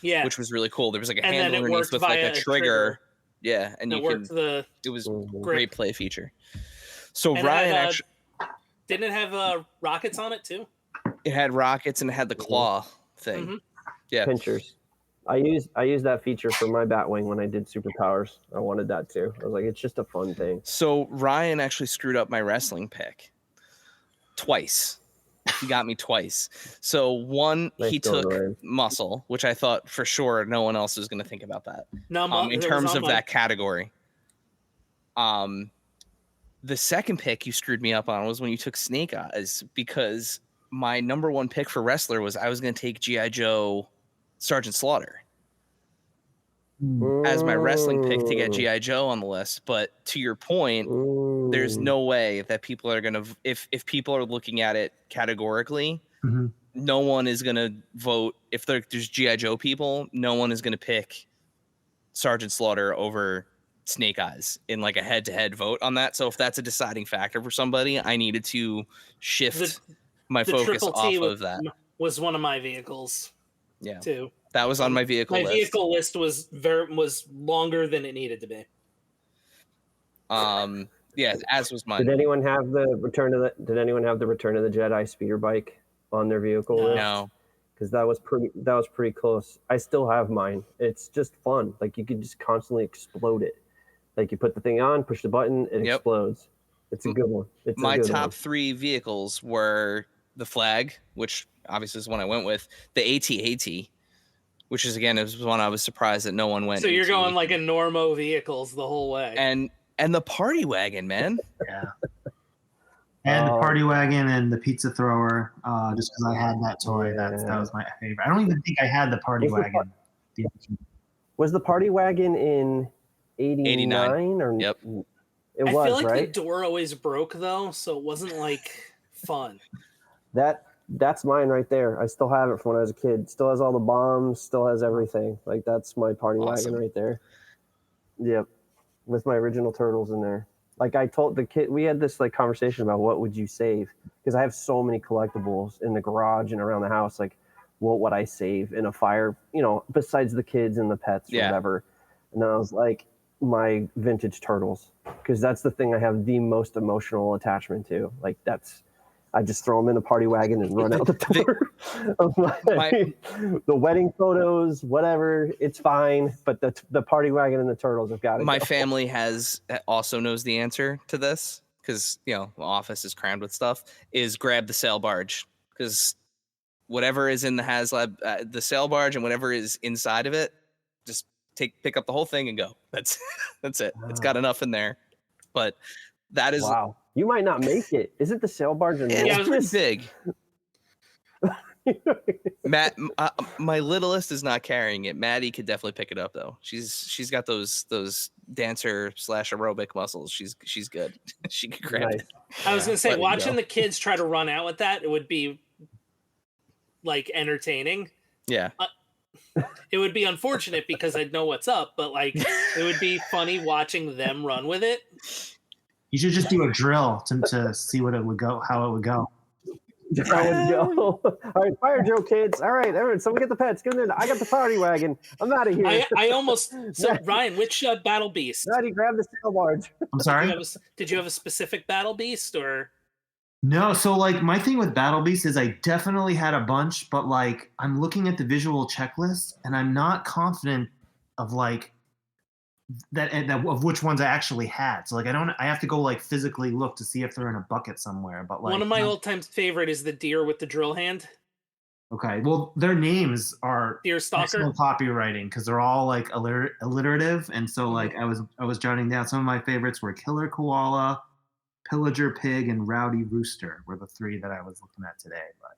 Yeah, which was really cool. There was like a And handle then it underneath worked with like via a a trigger. Yeah, and It worked it was grip. great play feature. So And Ryan it had, actually didn't it have rockets on it too? it had rockets and it had the claw thing. Yeah, pinchers. I used that feature for my Batwing when I did superpowers. I wanted that too. I was like, it's just a fun thing. So Ryan actually screwed up my wrestling pick twice. He got me twice. So one, Nice he going, took Ryan. muscle, which I thought for sure no one else was going to think about that. No, in terms of that category. The second pick you screwed me up on was when you took Snake Eyes, because my number one pick for wrestler was I was going to take G.I. Joe Sergeant Slaughter as my wrestling pick to get G.I. Joe on the list. But to your point, there's no way that people are going to, if people are looking at it categorically, no one is going to vote. If there's G.I. Joe people, no one is going to pick Sergeant Slaughter over Snake Eyes in like a head-to-head vote on that. So if that's a deciding factor for somebody, I needed to shift my focus off of that. Was one of my vehicles. Yeah, too. That was on my vehicle list. My vehicle list was longer than it needed to be. Yeah, as was mine. Did anyone have the Return of the Jedi speeder bike on their vehicle list? No. Because that was pretty close. I still have mine. It's just fun. Like you could just constantly explode it. Like you put the thing on, push the button, it explodes. It's a good one. My top three vehicles were the Flag, which obviously is one I went with, the AT-AT, which is one I was surprised that no one went. So you're AT. going like a Normo vehicles the whole way. And the Party Wagon, man. Yeah. And the Party Wagon and the Pizza Thrower, just because I had that toy. That was my favorite. I don't even think I had the Party Wagon. Was the Party Wagon in 89? Or yep. It was, I feel like right? the door always broke though, so it wasn't like fun. That's mine right there. I still have it from when I was a kid. Still has all the bombs, still has everything. Like that's my Party Wagon right there. Yep. With my original turtles in there. Like I told the kid, we had this like conversation about what would you save? Because I have so many collectibles in the garage and around the house. Like, what would I save in a fire? Besides the kids and the pets, or whatever. And then I was like, my vintage turtles, because that's the thing I have the most emotional attachment to. Like I just throw them in a Party Wagon and run out the door. The wedding photos, whatever, it's fine. But the Party Wagon and the turtles have got to go. My family also knows the answer to this, because the office is crammed with stuff. Is grab the sail barge, because whatever is in the HasLab, the sail barge, and whatever is inside of it, just pick up the whole thing and go. That's it. Wow. It's got enough in there, but that is wow. You might not make it. Isn't the sail barge it's big? Matt, my littlest is not carrying it. Maddie could definitely pick it up though. She's got those dancer / aerobic muscles. She's good. She could grab it. I was gonna say, watching the kids try to run out with that, it would be like entertaining. Yeah. It would be unfortunate because I'd know what's up, but like it would be funny watching them run with it. You should just do a drill to see how it would go. How it would go. All right, fire drill, kids. All right, everyone, someone get the pets. Get in there. I got the Party Wagon. I'm out of here. I almost. So Ryan, which battle beast? Maddie, grab the sail barge. I'm sorry. Did you have a specific battle beast or? No, so like my thing with Battle Beast is I definitely had a bunch, but like I'm looking at the visual checklist and I'm not confident of like that of which ones I actually had. So like I have to go like physically look to see if they're in a bucket somewhere. But like one of my old time favorite is the deer with the drill hand. Okay, well, their names are Deerstalker. excellent copywriting because they're all like alliterative, and so like I was jotting down some of my favorites were Killer Koala, Pillager Pig, and Rowdy Rooster were the 3 that I was looking at today. But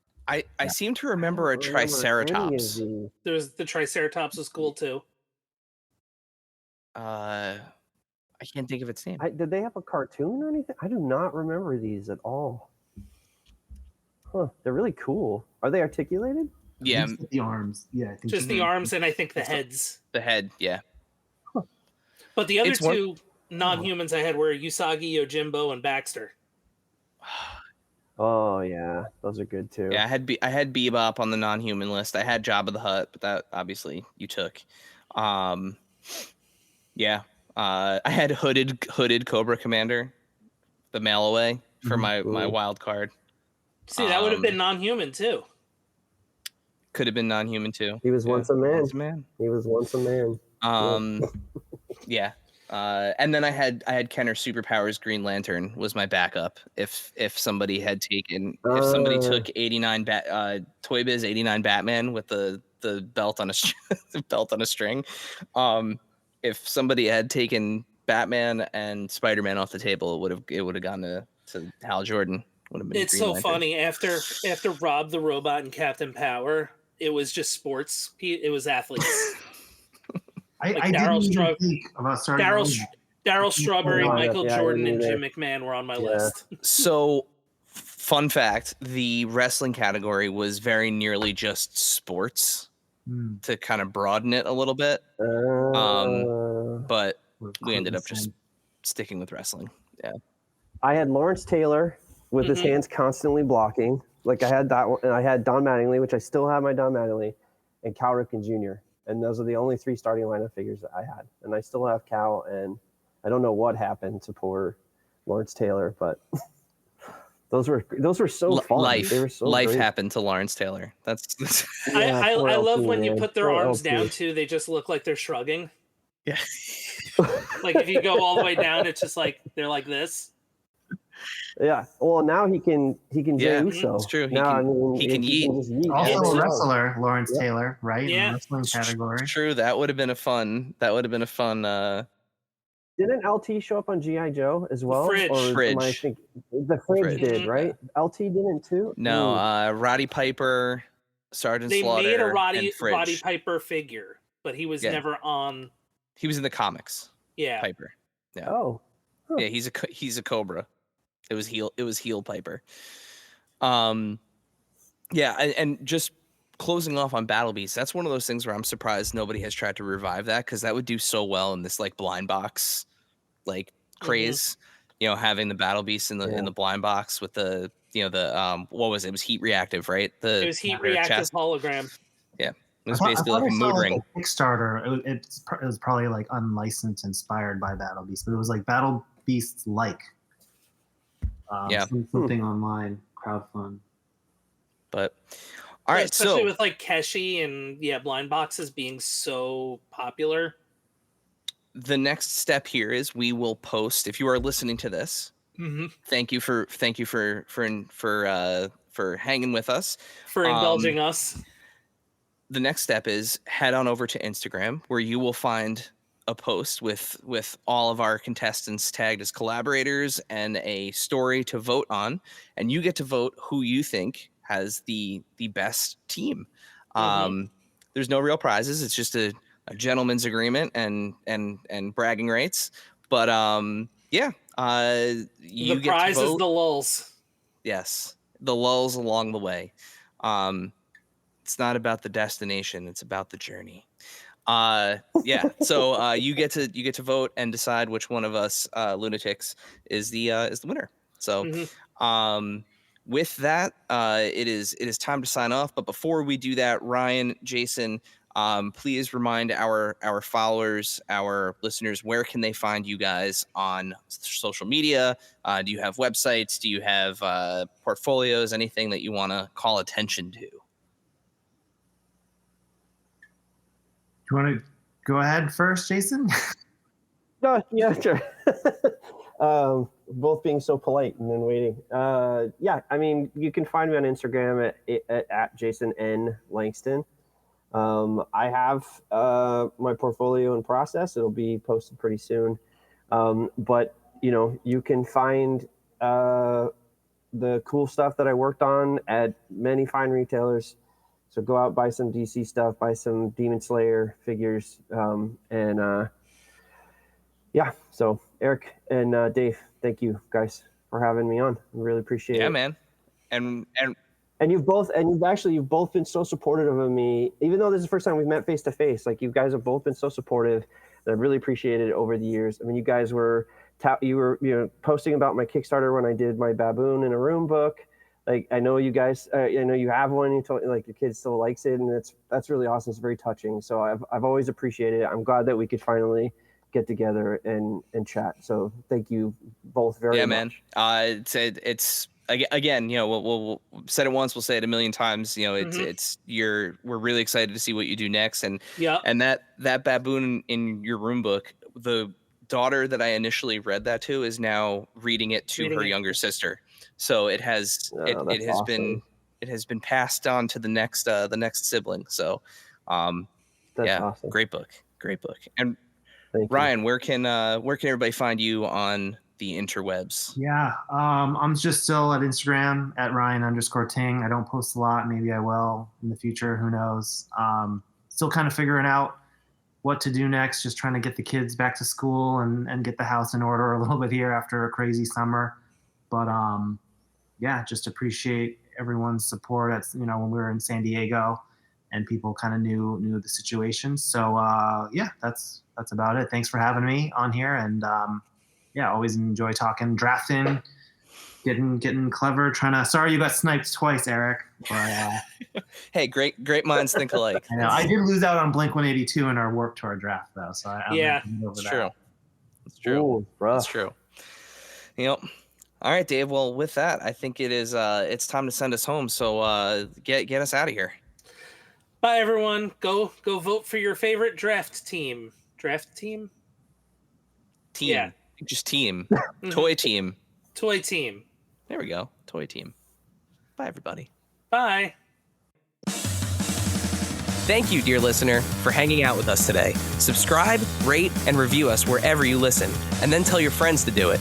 I seem to remember a Triceratops. There's the Triceratops was cool too. I can't think of its name. Did they have a cartoon or anything? I do not remember these at all. Huh, they're really cool. Are they articulated? Yeah, the arms. Yeah, I think Just the arms and I think the heads. the head. Yeah. But the other It's two non-humans I had were Usagi, Yojimbo, and Baxter. Oh yeah, those are good too. Yeah, I had Bebop on the non-human list. I had Jabba the Hutt, but that obviously you took. Yeah. I had hooded Cobra Commander, the mail away for my wild card. See, that would have been non-human too. Could have been non-human too. He was once a man. Once a man. He was once a man. Yeah. And then I had Kenner Superpowers Green Lantern was my backup. If somebody had taken if somebody took 89 Toy Biz 89 Batman with the belt on a belt on a string, if somebody had taken Batman and Spider-Man off the table, it would have gone to Hal Jordan. It's so funny after Rob the Robot and Captain Power, it was just sports. It was athletes. I didn't even think about starting. Daryl Strawberry, Michael yeah, Jordan, and Jim McMahon were on my list. So, fun fact: the wrestling category was very nearly just sports to kind of broaden it a little bit. But we ended up just sticking with wrestling. Yeah. I had Lawrence Taylor with his hands constantly blocking. Like I had that one, and I had Don Mattingly, which I still have my Don Mattingly, and Cal Ripken Jr. And those are the only 3 starting lineup figures that I had. And I still have Cal, and I don't know what happened to poor Lawrence Taylor, but those were so fun. They were so life great. happened to Lawrence Taylor. That's I love LT, when you man. put their Poor arms LT. down too. They just look like they're shrugging. yeah. Like if you go all the way down, it's just like they're like this. Yeah. Well, now he can Jey Uso. It's true. He Now, can yeet. just yeet. Also Yeah. a wrestler, Lawrence Taylor, right? Yeah. In the wrestling category. It's true. That would have been a fun. Didn't LT show up on G.I. Joe as well? Fridge. Or Fridge. am I thinking, the Fridge did, right? LT didn't too? No, Roddy Piper, Sergeant They Slaughter, made a and Fridge. Roddy Piper figure, but he was never on. He was in the comics. Yeah. Piper. Yeah. Oh. Huh. Yeah, he's a Cobra. It was heel Piper. Yeah, and just closing off on Battle Beast, that's one of those things where I'm surprised nobody has tried to revive that, because that would do so well in this like blind box like craze. You know, having the Battle Beast in the blind box with the what was it? It was heat reactive, right? It was heat reactive hologram. Yeah. It was basically like a mood ring. Kickstarter. It was probably like unlicensed, inspired by Battle Beast, but it was like Battle Beast like. Something online, crowdfund. But all right, especially with like Keshi and blind boxes being so popular. The next step here is we will post. If you are listening to this, thank you for hanging with us, for indulging us. The next step is head on over to Instagram, where you will find a post with all of our contestants tagged as collaborators and a story to vote on, and you get to vote who you think has the best team. There's no real prizes. It's just a gentleman's agreement and bragging rights. But you the get prize to vote. is the lulls. Yes, the lulls along the way. It's not about the destination; it's about the journey. So you get to vote and decide which one of us lunatics is the winner. So with that, it is time to sign off. But before we do that, Ryan, Jason, please remind our followers, our listeners, where can they find you guys on social media? Do you have websites? Do you have portfolios? Anything that you want to call attention to? Do you want to go ahead first, Jason? No, yeah, sure. both being so polite and then waiting. Yeah, I mean, you can find me on Instagram at Jason N. Langston. I have my portfolio in process. It'll be posted pretty soon. But, you can find the cool stuff that I worked on at many fine retailers. So go out, buy some DC stuff, buy some Demon Slayer figures. Yeah, so Eric and Dave, thank you guys for having me on. I really appreciate it. Yeah, man. And you've both been so supportive of me, even though this is the first time we've met face to face. Like, you guys have both been so supportive, and I've really appreciated it over the years. I mean, you guys were posting about my Kickstarter when I did my Baboon in a Room book. Like, I know you guys, I know you have one. You told, like, your kid still likes it, and that's really awesome. It's very touching. So I've always appreciated it. I'm glad that we could finally get together and chat. So thank you both very much. Yeah, man. It's again, we'll said it once, we'll say it a million times. We're really excited to see what you do next. And and that Baboon in your Room book, the daughter that I initially read that to is now reading it to her younger sister. So it has been passed on to the next sibling. So that's awesome. Great book. And Ryan, where can everybody find you on the interwebs? Yeah, I'm just still at Instagram at Ryan_Ting. I don't post a lot. Maybe I will in the future. Who knows? Still kind of figuring out what to do next. Just trying to get the kids back to school and get the house in order a little bit here after a crazy summer. But just appreciate everyone's support. That's when we were in San Diego and people kind of knew the situation. So that's about it. Thanks for having me on here, and always enjoy talking drafting, getting clever. Sorry you got sniped twice, Eric. But, hey, great minds think alike. I know I did lose out on Blink-182 in our Warped Tour draft though, so it's true. It's true. Ooh, it's true. All right, Dave. Well, with that, I think it's time to send us home. So get us out of here. Bye, everyone. Go vote for your favorite draft team. Team. Yeah. Just team. Toy team. Toy team. There we go. Toy team. Bye, everybody. Bye. Thank you, dear listener, for hanging out with us today. Subscribe, rate, and review us wherever you listen, and then tell your friends to do it.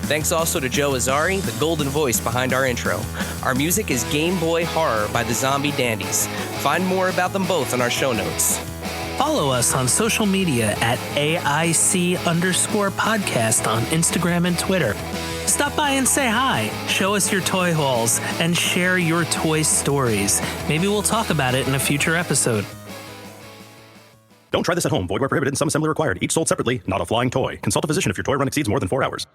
Thanks also to Joe Azari, the golden voice behind our intro. Our music is Game Boy Horror by the Zombie Dandies. Find more about them both in our show notes. Follow us on social media at AIC_podcast on Instagram and Twitter. Stop by and say hi, show us your toy hauls, and share your toy stories. Maybe we'll talk about it in a future episode. Don't try this at home. Void where prohibited and some assembly required. Each sold separately, not a flying toy. Consult a physician if your toy run exceeds more than 4 hours.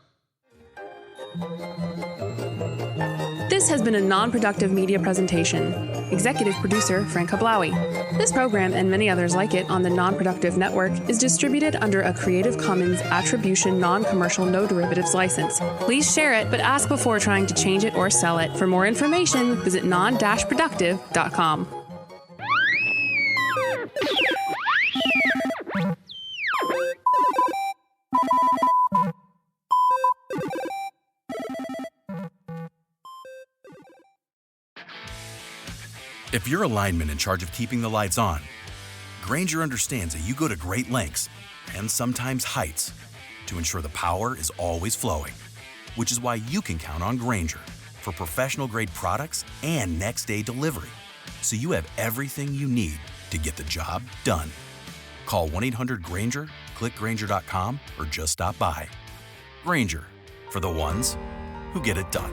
This has been a non-productive media presentation. Executive producer, Frank Hablawi. This program and many others like it on the Non-Productive Network is distributed under a Creative Commons Attribution Non-Commercial No Derivatives license. Please share it, but ask before trying to change it or sell it. For more information, visit non-productive.com. If you're a lineman in charge of keeping the lights on, Grainger understands that you go to great lengths and sometimes heights to ensure the power is always flowing, which is why you can count on Grainger for professional-grade products and next-day delivery, so you have everything you need to get the job done. Call 1-800-GRAINGER, click Grainger.com, or just stop by. Grainger, for the ones who get it done.